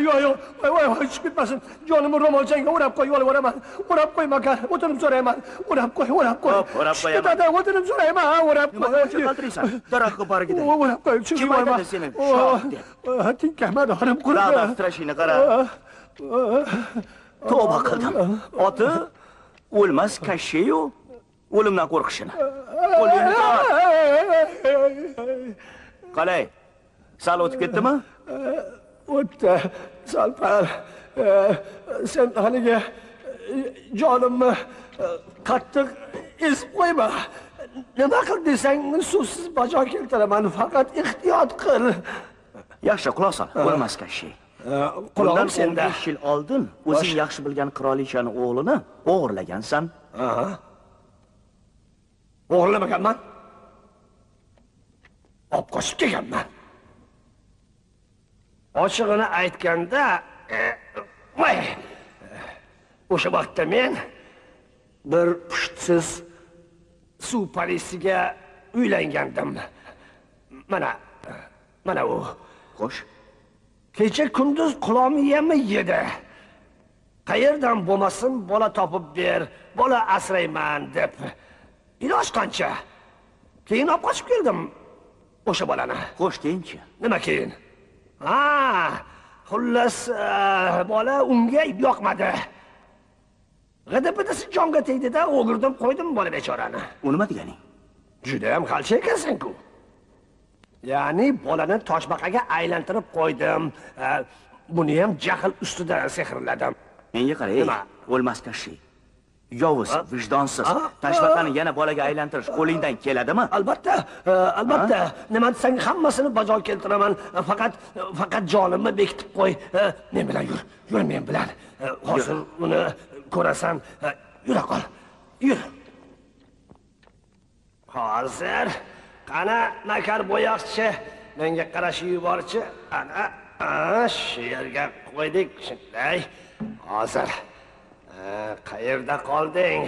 Speaker 13: Yo'q. Voy, chiqib ketmasin. Jonimni ro'molchangga o'rab qo'y, yo'laboraman. O'rab qo'y, Makar. O'tinib so'rayman. O'rab qo'y.
Speaker 2: O'rab qo'yaman.
Speaker 13: Dada, o'tinib so'rayman, o'rab qo'y.
Speaker 2: Nima qaltiraysan? Daraxtga borgida.
Speaker 13: O'rab qo'y,
Speaker 2: Kim aytadi seni? Shoh deb.
Speaker 13: Tinkamadi, xonim qurib.
Speaker 2: Dada, strashini qara. Tavba qildim. Oti o'lmas Kashshi-yu, o'limdan qo'rqishini. Qo'lingni qalay? Sal o'tib ketdimi?
Speaker 13: O'tdi. Salpar, sen haligi jonimni qattiq ezib qo'yma. Nima qil desang, suvsiz bajo keltiraman, faqat ehtiyot qil.
Speaker 2: Yaxshi, quloq sol. O'lmasga shay.
Speaker 13: Qulog'im senda.
Speaker 2: 15 yil oldin o'zing yaxshi bilgan qirolichaning o'g'lini o'g'irlagansan.
Speaker 13: O'g'irlamaganman. Olib qochib kelganman. Ochig'ini aytganda, o'sha vaqtda men bir pushtsiz suv parisiga uylangandim. Mana u.
Speaker 2: Xo'sh.
Speaker 13: Kecha kunduz quloqni yedi. Qayerdan bo'lmasin bola topib ber, bola asrayman deb. Iloj qancha. Keyin olib qochib keldim o'sha bolani.
Speaker 2: Xo'sh, keyinchi?
Speaker 13: Nima keyin? Xullas, bola unga yoqmadi. G'idibidisi jonga tegdi-da, o'girdim, qo'ydim bola bechorani.
Speaker 2: U nima deganing?
Speaker 13: Juda ham qalchi ekansan-ku. Ya'ni bolani toshbaqaga aylantirib qo'ydim. Buni ham jahl ustida sehrladim.
Speaker 2: Menga qarang, o'lmasga shay. Yovuz, vijdonsiz. Toshbaqani yana bolaga aylantirish qo'lingdan keladimi?
Speaker 13: Albatta, albatta. Nima desang hammasini bajo keltiraman. Faqat jonimni bekitib qo'y. Men bilan yur. Yur men bilan. Hozir uni ko'rasan. Yura qol. Yur. Hozir qana nakar bo'yoqchi, menga qarashib yuborchi. Ana, shu yerga qo'ydik shunday. Hozir qayerda qolding?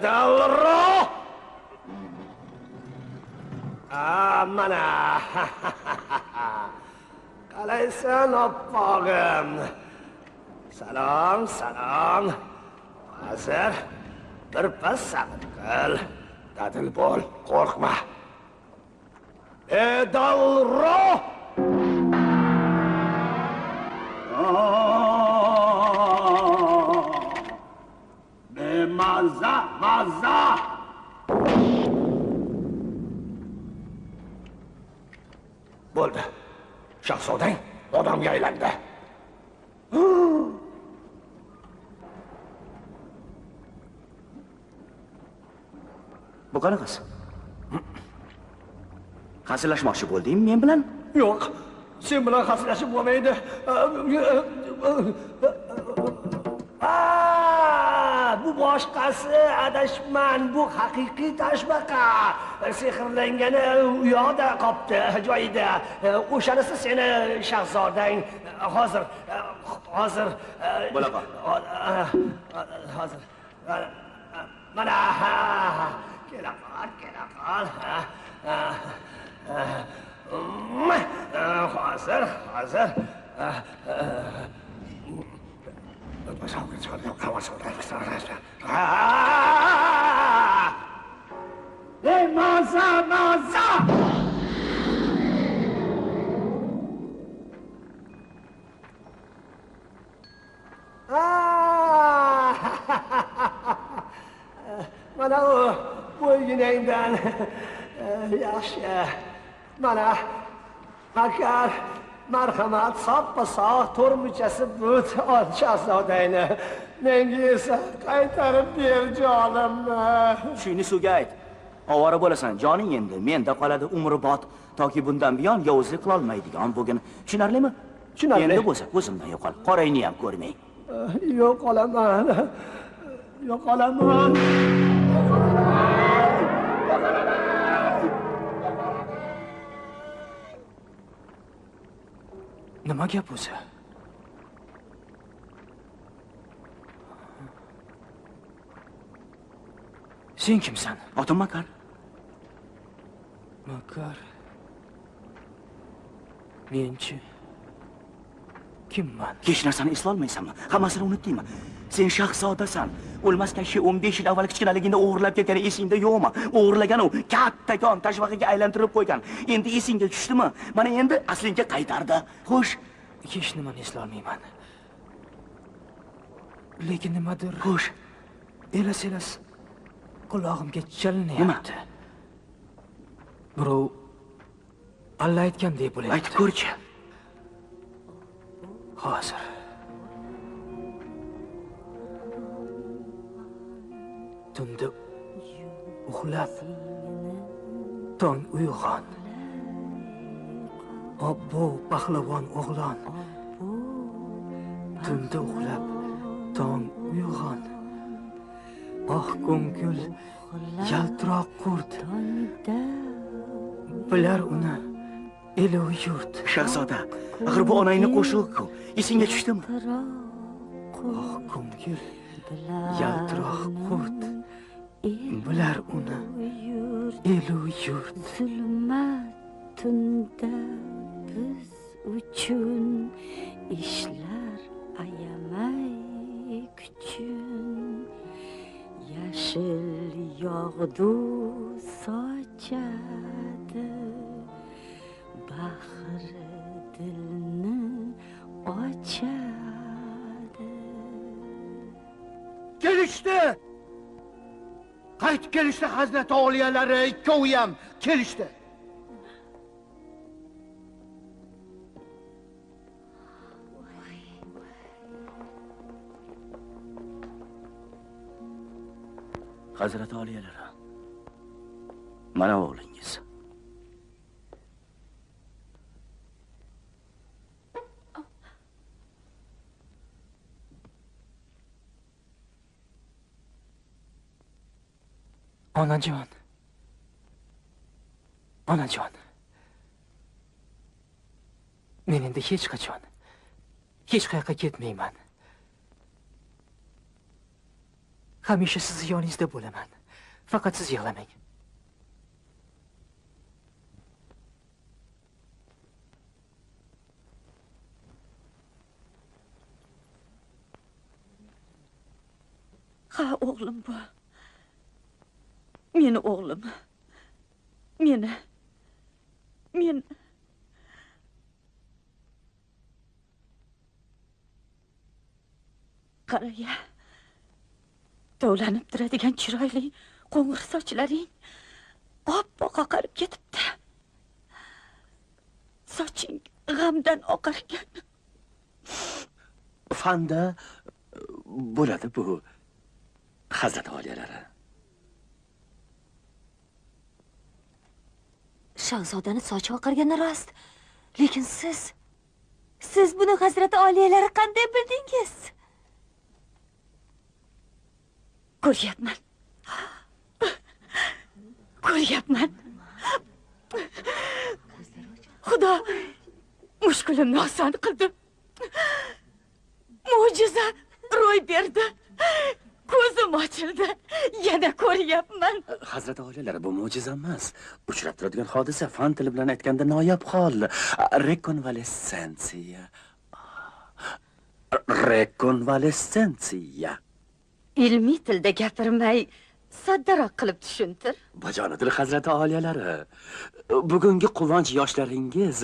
Speaker 13: Dalro! Mana. Qalaysan oppog'im? Salom, salom. Hozir bir pas sabr qil. Dadil bo'l, qo'rqma. Dalro! Maza! Bo'ldi. Shahzodang odamga aylandi.
Speaker 2: Bu qanaqasi? Hazillashmoqchi bo'ldingmi men bilan?
Speaker 13: Yo'q, sen bilan hazillashib bo'lmaydi. Bu boshqasi, adashman, bu haqiqiy toshbaqa. Sehrlangani u yoqda qopti, joyida. O'shanisi seni shahzodang. Hozir
Speaker 2: bo'la qol.
Speaker 13: Hozir. Mana kela qol. Hozir. Maza! Mana u bo'yginangdan yaxshi. Mana akar marhamat, soppa-sog' to'rmuchasi but ol shahzodangni. Menga esa qaytarib ber jonimni.
Speaker 2: Shuni suvga ayt. Ovora bo'lasan, joning endi menda qoladi umrbod, toki bundan buyon yovuzlik qila olmaydigan bo'lgin. Tushunarlimi?
Speaker 13: Tushunarli.
Speaker 2: Endi bo'lsa ko'zimdan yo'qol. Qorayni ham ko'rmang.
Speaker 13: Yo'qolaman.
Speaker 2: Nima gap o'zi? Sen kimsan? Otim Makar.
Speaker 16: Makar. Menchi. Kimman?
Speaker 2: Hech narsani eslolmaysanmi? Hammasini unutdingmi? Sen shahzodasan. O'lmasdan 15 yil avval kichkinaligingda o'g'irlab ketgani esingda yo'qmi? O'g'irlagan u kattakon toshbaqaga aylantirib qo'ygan. Endi esingga tushdimi? Mana endi aslinga qaytardi. Xo'sh,
Speaker 16: hech nimani eslolmayman. Lekin nimadir?
Speaker 2: Xo'sh.
Speaker 16: Elas qulog'imga chalinyapti. Birov alla aytgandek bo'lyapti.
Speaker 2: Aytib ko'rchi.
Speaker 16: Hozir. Tunda uxlab, tong uyg'on. Obbo pahlavon o'g'lon. Tunda uxlab, tong uyg'on. Oh ko'ngil yaltiroq qurt. Bilar uni elu yurt.
Speaker 2: Shahzoda, axir bu onangni qo'shig'i-ku. Esingga tushdimi?
Speaker 16: Oh ko'ngil yaltiroq qurt. Bilar uni elu yurt.
Speaker 17: Zulmat tunda biz uchun ishlar ayamay kuchun. Yashil yog'du sochadi, bahri dilni ochadi.
Speaker 15: Kelishdi! Qaytib kelishdi Hazrat Oliyalari ikkovi ham kelishdi.
Speaker 2: Hazrat Oliyalari. Mana o'g'lingiz.
Speaker 16: Onajon. Onajon. Men endi hech qachon hech qayoqqa ketmayman. Hamisha siz yoningizda bo'laman. Faqat siz yig'lamang.
Speaker 5: Ha, o'g'lim bu. Meni o'g'lim. Meni. Qara-ya. Tovlanib turadigan chiroyli qo'ng'ir sochlaring oppoq oqarib ketibdi. Soching g'amdan oqargan.
Speaker 10: Fanda bo'ladi bu Hazrat Oliyalari.
Speaker 9: Shahzodani sochi oqargani rost. Lekin siz buni Hazrat Oliyalari qanday bildingiz?
Speaker 5: Ko'ryapman. Xudo mushkulimni oson qildi. Mo'jiza ro'y berdi. Ko'zim ochildi. Yana ko'ryapman.
Speaker 10: Hazrat Oliyalari, bu mo'jiza emas. Uchrab turadigan hodisa, fan tili bilan aytganda noyob hol. Rekonvalessensiya.
Speaker 5: Ilmiy tilda gapirmay, soddaroq qilib tushuntir.
Speaker 10: Bajonadir Hazrat Oliyalari. Bugungi quvonch yoshlaringiz,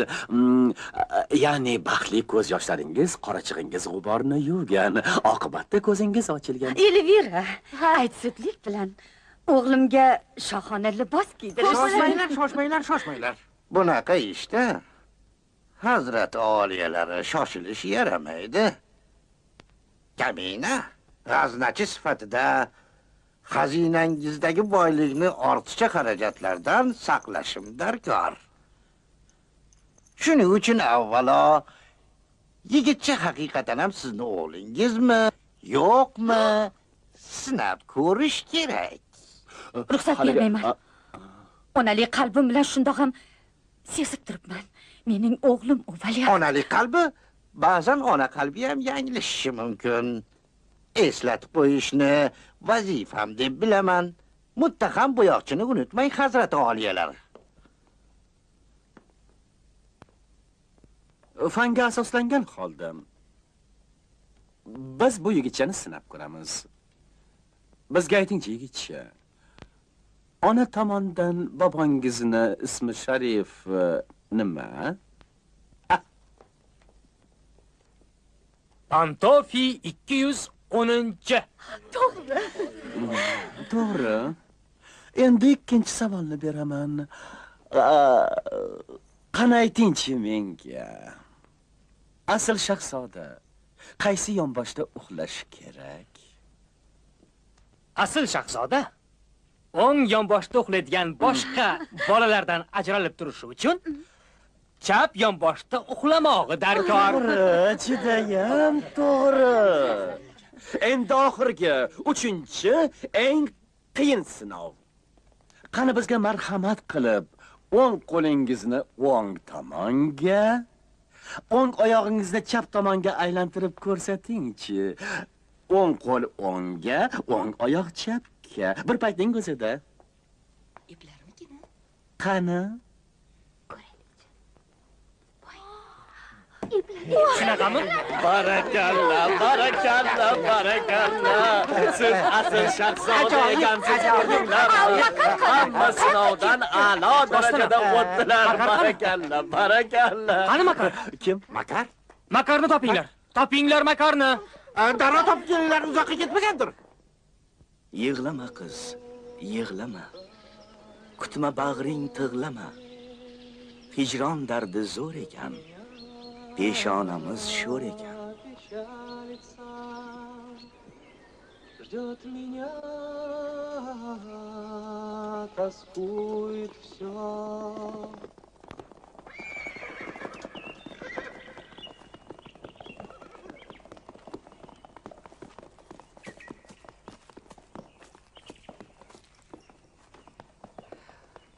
Speaker 10: ya'ni baxtli ko'z yoshlaringiz qorachig'ingiz g'uborni yuvgan, oqibatda ko'zingiz ochilgan.
Speaker 5: Elvira, aytsizlik bilan o'g'limga shohona libos kiydirish.
Speaker 11: Shoshmanglar. Bunaqa ishda Hazrat Oliyalari shoshilish yaramaydi. Kamina, g'aznachi sifatida xazinangizdagi boylikni ortiqcha xarajatlardan saqlashim darkor. Shuning uchun avvalo yigitcha haqiqatan ham sizni o'g'lingizmi, yo'qmi, sinab ko'rish kerak.
Speaker 5: Ruxsat bermayman. Onalik qalbim bilan shundoq ham sezib turibman. Mening o'g'lim u Valiant.
Speaker 11: Onalik qalbi ba'zan ona qalbi ham yanglishishi mumkin. Eslatib qo'yishni vazifam deb bilaman. Muttaham bo'yoqchini unutmang, Hazrat Oliyalari.
Speaker 10: Fanga asoslangan holda biz bu yigitchani sinab ko'ramiz. Bizga aytingchi, yigitcha. Ona tomonidan bobongizni ismi sharif nima?
Speaker 16: Pantofi 210.
Speaker 10: To'g'ri. Endi ikkinchi savolni beraman. Qani aytingchi menga. Asl shahzoda qaysi yonboshda uxlashi kerak?
Speaker 16: Asl shahzoda o'ng yonboshda uxlaydigan boshqa bolalardan ajralib turishi uchun chap yonboshda uxlamog'i darkor.
Speaker 10: To'g'ri, judayam to'g'ri. Endi oxirgi 3-chi eng qiyin sinov. Qani bizga marhamat qilib, o'ng qo'lingizni o'ng tomonga, o'ng oyog'ingizni chap tomonga aylantirib ko'rsating-chi. O'ng qo'l o'ngga, o'ng oyoq chapga. Bir paytning o'zida.
Speaker 7: Iplarmikina?
Speaker 10: Qani?
Speaker 16: Shunaqami?
Speaker 10: Barakalla, barakalla, barakalla. Siz asl shahzoda ekansiz, ko'rdinglarmi? Hamma sinovdan a'lo darajada o'tdilar. Barakalla, barakalla.
Speaker 16: Qani Makar?
Speaker 10: Kim?
Speaker 16: Makar? Makarni topinglar. Topinglar Makarni.
Speaker 15: Darrov topganlar uzoqqa ketmagandir.
Speaker 2: Yig'lama qiz, yig'lama. Kutma bag'ring tig'lama. Hijron dardi zo'r ekan. Peshonamiz sho'r ekan.
Speaker 3: Ждет меня, тоскует все.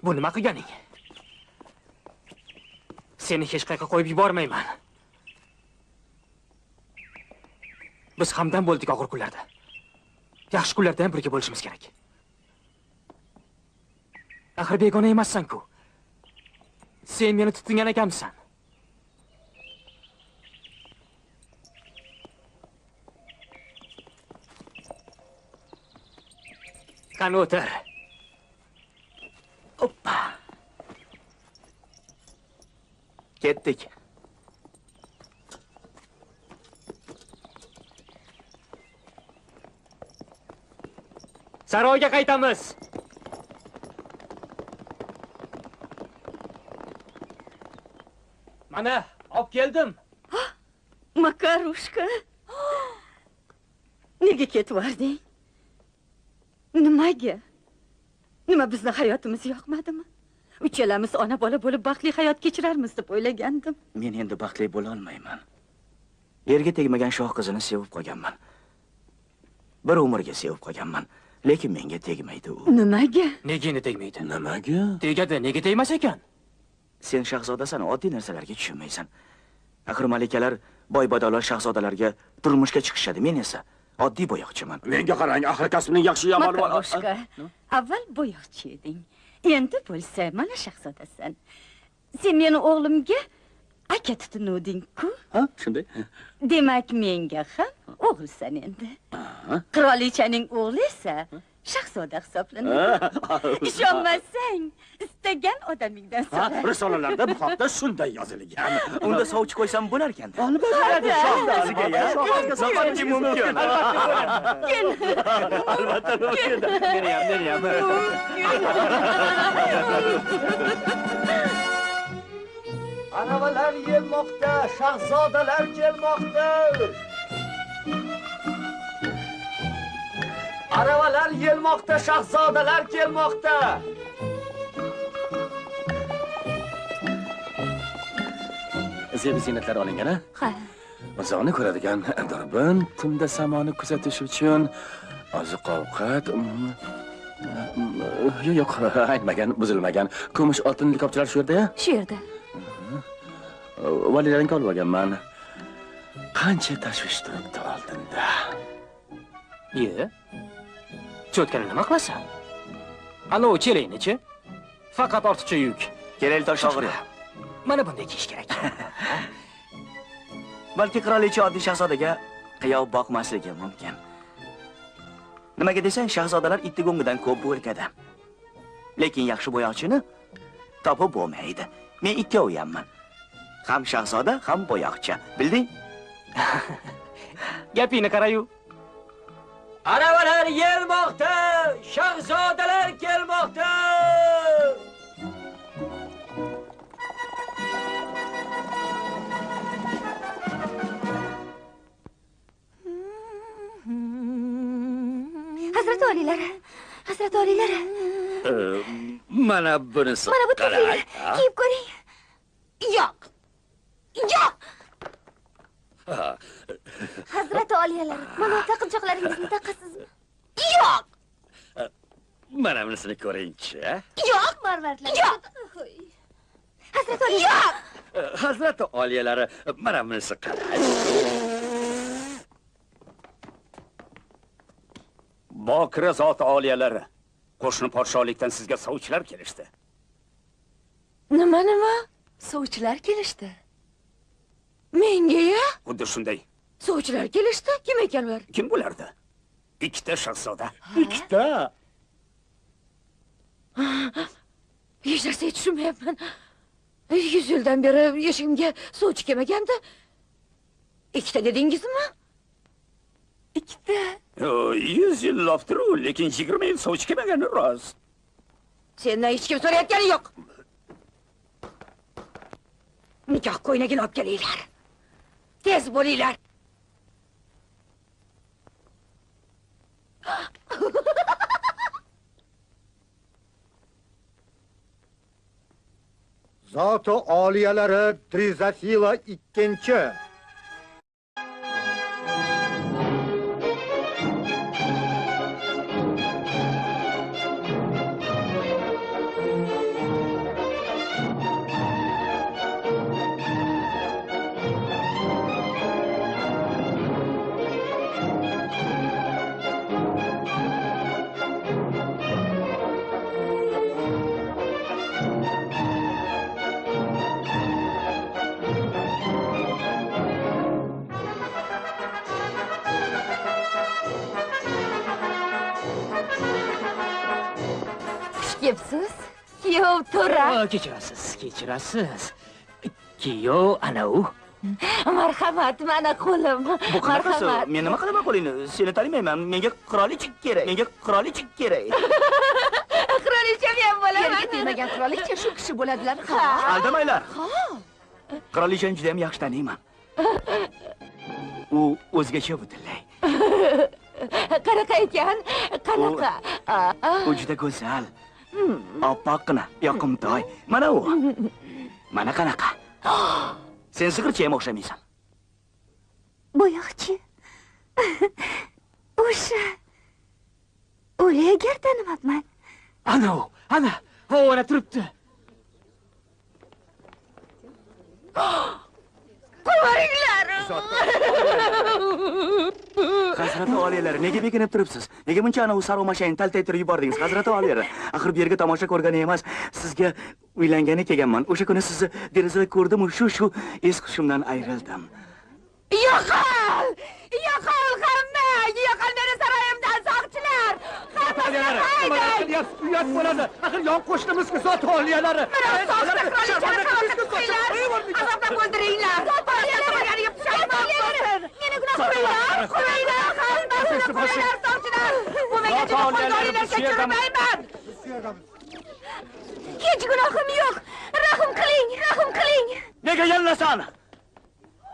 Speaker 16: Bu nima qilganing? Seni hech qayerga qo'yib yubormayman. Biz hamdam bo'ldik og'ir kunlarda. Yaxshi kunlarda ham birga bo'lishimiz kerak. Axir begona emassan-ku. Sen meni tutingan ekansan. Qani o'tir.
Speaker 2: Hoppa. Ketdik.
Speaker 16: Saroyga qaytamiz. Mana, olib keldim.
Speaker 5: Makarushka. Nega ketvarding? Nimaga? Nima bizning hayotimiz yoqmadimi? Uchalamiz ona bola bo'lib baxtli hayot kechirarmiz deb o'ylagandim.
Speaker 2: Men endi baxtli bo'la olmayman. Yerga tegmagan shoh qizini sevib qolganman. Bir umrga sevib qolganman. Lekin menga tegmaydi u.
Speaker 5: Nimaga?
Speaker 16: Nega endi tegmaydi?
Speaker 10: Nimaga?
Speaker 16: Tegadi, nega tegmas ekan?
Speaker 2: Sen shahzodasan, oddiy narsalarga tushunmaysan. Axir malikalar, boy-bodolar shahzodalarga turmushga chiqishadi. Men esa oddiy bo'yoqchiman.
Speaker 10: Menga qarang, axir kasbning yaxshi yomoni bor.
Speaker 5: Makarushka, avval bo'yoqchi eding. Endi bo'lsa, mana shahzodasan. Sen meni o'g'limga aka tutinuvding-ku?
Speaker 10: Ha, shunday.
Speaker 5: Demak, menga ham o'g'ilsan endi. Qirolichaning o'g'li esa shahzoda hisoblanadi. Ishonmasang, istagan odamingdan so'ra.
Speaker 10: Risolalarda bu haqda shunday yozilgan.
Speaker 2: Unda sovchi qo'ysam bo'lar ekan.
Speaker 10: Albatta, shohdasiga
Speaker 2: Albatta mumkin.
Speaker 10: Albatta mumkin. Men ham.
Speaker 15: Aravalar yelmoqda, shahzodalar kelmoqda. Aravalar yelmoqda, shahzodalar kelmoqda.
Speaker 10: Zebi ziynatlar olingan-a?
Speaker 5: Ha.
Speaker 10: Uzoqni ko'radigan durbin, tunda samoni kuzatish uchun oziq-ovqat, yo'q, aytmagan, buzilmagan. Kumush oltin likopchalar shu yerda-ya?
Speaker 5: Shu yerda.
Speaker 10: Valilaringga olib olganman. Qancha tashvish turibdi oldinda.
Speaker 16: Ye. Cho'tkani nima qilasan? Anavi chelakni-chi? Faqat ortiqcha yuk.
Speaker 2: Kerak tosh og'ir.
Speaker 16: Mana bunday kiyish kerak.
Speaker 2: Balki qirolicha oddiy shahzodaga qiyob boqmasligi mumkin. Nimaga desang, shahzodalar itni go'ngidan ko'p bo'lkada. Lekin yaxshi bo'yoqchini topib bo'lmaydi. Men ikkoviyamman. Ham shahzoda, ham bo'yoqcha. Bilding?
Speaker 16: Gapingni qara-yu.
Speaker 15: Aravalar yelmoqda, shahzodalar kelmoqda.
Speaker 9: Hazrat oliylari. Hazrat oliylari.
Speaker 10: Mana bunisi.
Speaker 9: Mana bu tuflilar. Kiyib ko'ring. Yo'q. Yo'q. Hazrat oliylari, mana taqinchoqlaringizni taqasizmi? Yo'q.
Speaker 10: Mana bunisini ko'ring-chi.
Speaker 9: Yo'q, marvaridlar. Yo'q. Hazrat oliylari. Yo'q.
Speaker 10: Hazrat oliyalari, mana bunisi qarang. Bokira zoti oliyalari, qo'shni podshohlikdan sizga sovchilar kelishdi.
Speaker 5: Nima? Sovchilar kelishdi. Menga-ya?
Speaker 10: Xuddi shunday.
Speaker 5: Sovchilar kelishdi. Kim ekan ular?
Speaker 10: Kim bo'lardi? Ikkita shahzoda.
Speaker 5: Ikkita. Hech narsaga tushunmayapman. 100 yildan beri eshigimga sovchi kelmagandi. Ikkita dedingizmi? Ikkita.
Speaker 10: 100 yil loftiru, lekin 20 yil sovchi kelmagani rost.
Speaker 5: Sendan hech kim so'rayotgani yo'q. Nikoh ko'ynagini olib kelinglar. Tez bo'linglar.
Speaker 15: Zoti oliyalari Drizafila 2.
Speaker 5: Kepsiz? Kuyov to'ra.
Speaker 16: Kechirasiz. Kuyov ana u.
Speaker 5: Marhamat, mana qo'lim.
Speaker 2: Bu qanaqasi? Men nima qilaman qo'lingni? Seni tanimayman. Menga qirolicha kerak.
Speaker 5: Qirolicha men bo'laman. Yerga tegmagan qirolicha shu kishi bo'ladilar. Ha.
Speaker 2: Aldamanglar. Qirolichani juda ham yaxshi taniyman. U o'zgacha butunlay.
Speaker 5: Qanaqa ekan? Qanaqa?
Speaker 2: U juda go'zal. Oppoqqina, yoqimtoy. Mana u. Mana qanaqa? Sen sigircha ham o'xshamaysan.
Speaker 9: Bo'yoqchi. O'sha. O'liga tanimabman.
Speaker 16: Ana u, ana turibdi.
Speaker 5: Qo'yinglar.
Speaker 2: Hazrati oliyalari, nega bekinib turibsiz? Nega buncha ana u sarv mashayni taltaytirib yubordingiz? Hazrati oliyalari, axir bu yerga tomosha ko'rgani emas, sizga uylangani kelganman. O'sha kuni sizni derazada ko'rdim, shu es hushimdan ayrildim.
Speaker 5: Yo'qol! Yo'qol hamma! Yo'qol meni saroyimdan soqchilar!
Speaker 14: Oliyalari, nima qilyapsiz? Uyat bo'ladi. Axir yon qo'shnimizku zot oliyalari.
Speaker 5: Mana soqchi qirolichani qamatib qo'yinglar. Azobdan o'ldiringlar. Qilganiga pushaymon bo'lsin. Meni gunoh qo'yinglar. Qo'yinglar, hammasini qo'yinglar soqchilar. Bu menga juda qo'ldoringlarga tushirmayman. Hech gunohim yo'q. Rahm qiling.
Speaker 2: Nega yalnasan?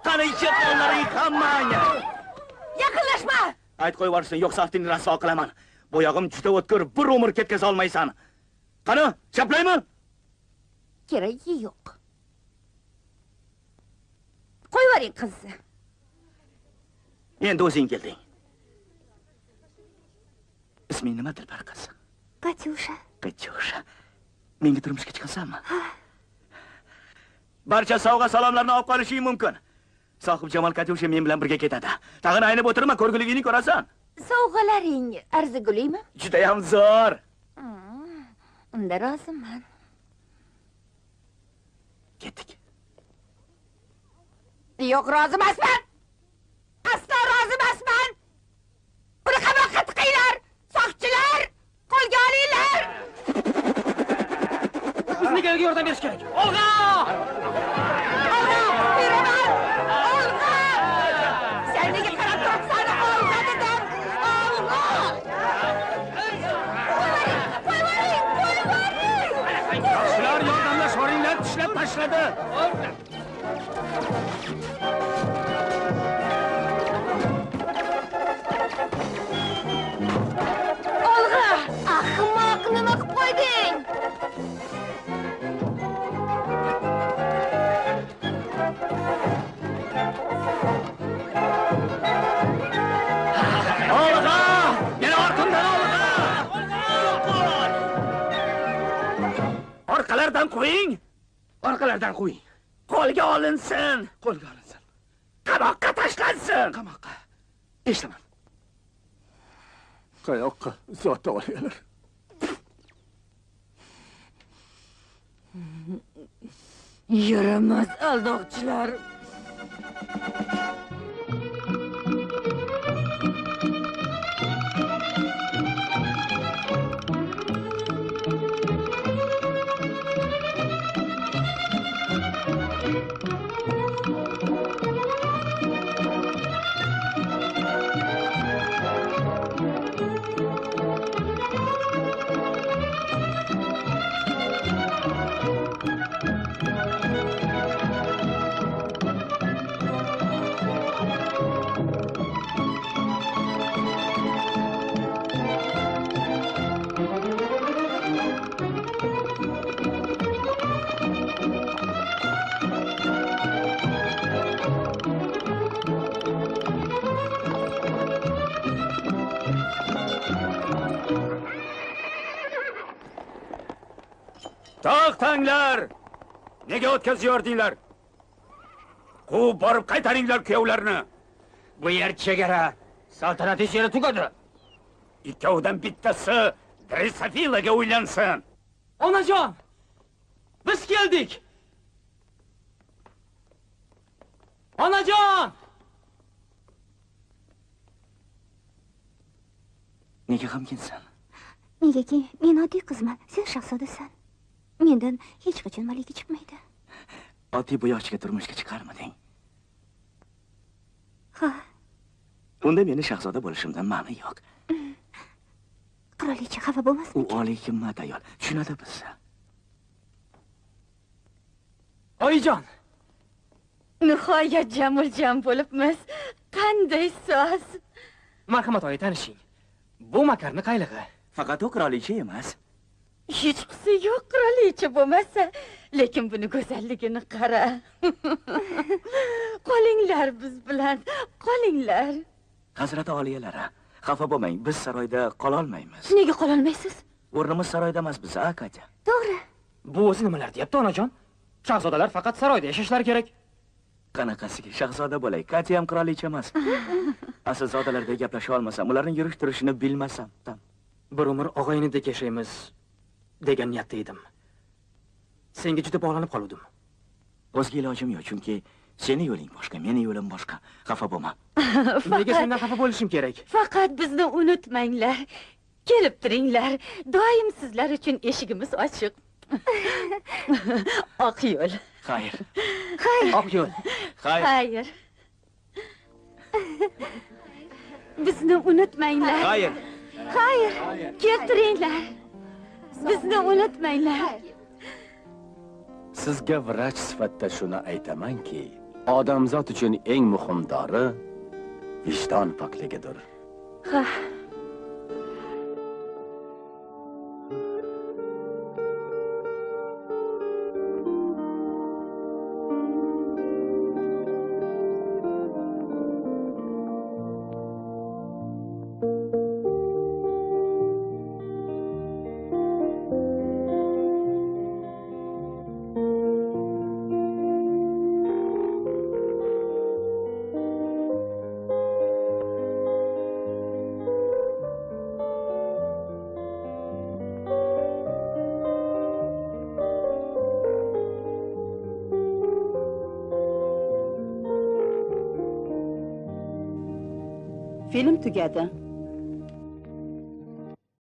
Speaker 2: Qani ichib qo'llaring hammangga.
Speaker 5: Yaqinlashma.
Speaker 2: Ayt qo'yib yuborsin, yo'qsa aftingni rasvo qilaman. Bo'yog'im juda o'tkir, bir umr ketkaza olmaysan. Qani, chaplaymi?
Speaker 5: Keragi yo'q. Qo'yib yuboring qizni.
Speaker 2: Endi o'zing kelding. Isming nima Dilbar qiz? Katyusha. Menga turmushga chiqasanmi? Ha. Barcha sovg'a salomlarni olib qolishing mumkin. Sohib Jamol Katyusha men bilan birga ketadi. Tag'in aynib o'tirma, ko'rguligingni ko'rasan.
Speaker 5: Sovg'alaring arzigulikmi?
Speaker 2: Juda ham zo'r.
Speaker 5: Unda roziman.
Speaker 2: Ketdik.
Speaker 5: Yo'q, rozi emasman. Aslo rozi emasman. Uni qamoqqa tiqinglar. Soqchilar, qo'lga olinglar.
Speaker 16: Bizniga yordam berish kerak. Olg'a!
Speaker 5: Beraman. Olg'a! Sen nega qarab turibsan? Olg'a dedim. Olg'a! Qo'ying.
Speaker 16: Yoshlar yordamlashoringlar, tishlab tashladi. yerdan qo'ying.
Speaker 11: Qo'lga olinsin.
Speaker 16: Qo'lga olinsin.
Speaker 11: Qamoqqa tashlansin.
Speaker 16: Qamoqqa. Eshitaman.
Speaker 11: Qayoqqa? Zotda olinglar.
Speaker 17: Yaramas aldoqchilar.
Speaker 11: To'xtanglar! Nega o'tkaziyordinglar? Quvib borib qaytaringlar kuyovlarni.
Speaker 16: Bu yer chegara. Saltanat yeri tugadi.
Speaker 11: Ikkovidan bittasi Drisafilaga uylansin.
Speaker 16: Onajon! Biz keldik. Onajon!
Speaker 2: Nega g'amginsan?
Speaker 9: Negaki, men oddiy qizman, sen shahzodasan. Mendan hech qachon malika chiqmaydi.
Speaker 2: Oddiy bo'yoqchiga turmushga chiqarmading.
Speaker 9: Ha.
Speaker 2: Unda meni shahzoda bo'lishimdan ma'ni yo'q.
Speaker 9: Qirolicha xafa bo'lmasmi?
Speaker 2: U oliy himmat ayol. Tushunadi bizni.
Speaker 16: Oyijon!
Speaker 17: Nihoyat jamul-jam bo'libmiz. Qanday soz.
Speaker 16: Marhamat oyi, tanishing. Bu makarni qaylig'i.
Speaker 2: Faqat u qirolicha emas.
Speaker 17: Hech qisi yo'q qirolicha bo'lmasa, lekin buni go'zalligini qara. Qolinglar biz bilan, qolinglar.
Speaker 2: Hazrat oliyalari, xafa bo'lmang, biz saroyda qola olmaymiz.
Speaker 17: Nega qola olmaysiz?
Speaker 2: O'rnimiz saroyda emas biz, Katya.
Speaker 9: To'g'ri.
Speaker 16: Bu o'zi nimalar deyapti, onajon? Shahzodalar faqat saroyda yashashlari kerak.
Speaker 2: Qanaqasiga shahzoda bo'lay, Katya ham qirolicha emas. Aslzodalarda gaplasha olmasam, ularning yurish-turishini bilmasam,
Speaker 16: bir umr og'aynidek yashaymiz degan niyatda edim. Senga juda bog'lanib qoldim.
Speaker 2: O'zga ilojim yo'q, chunki seni yo'ling boshqa, meni yo'lim boshqa. Xafa bo'lma.
Speaker 16: Nega sendan xafa bo'lishim kerak?
Speaker 17: Faqat bizni unutmanglar. Kelib turinglar. Doim sizlar uchun eshigimiz ochiq. Oq yo'l.
Speaker 2: Xayr.
Speaker 17: Xayr.
Speaker 16: Oq yo'l.
Speaker 17: Xayr. Bizni unutmanglar.
Speaker 2: Xayr.
Speaker 17: Xayr. Keltiringlar. Bizni unutmanglar.
Speaker 10: Sizga vrach sifatida shuni aytamanki, odamzod uchun eng muhim dori vijdon pokligidir.
Speaker 17: Ha.
Speaker 1: Film tugadi.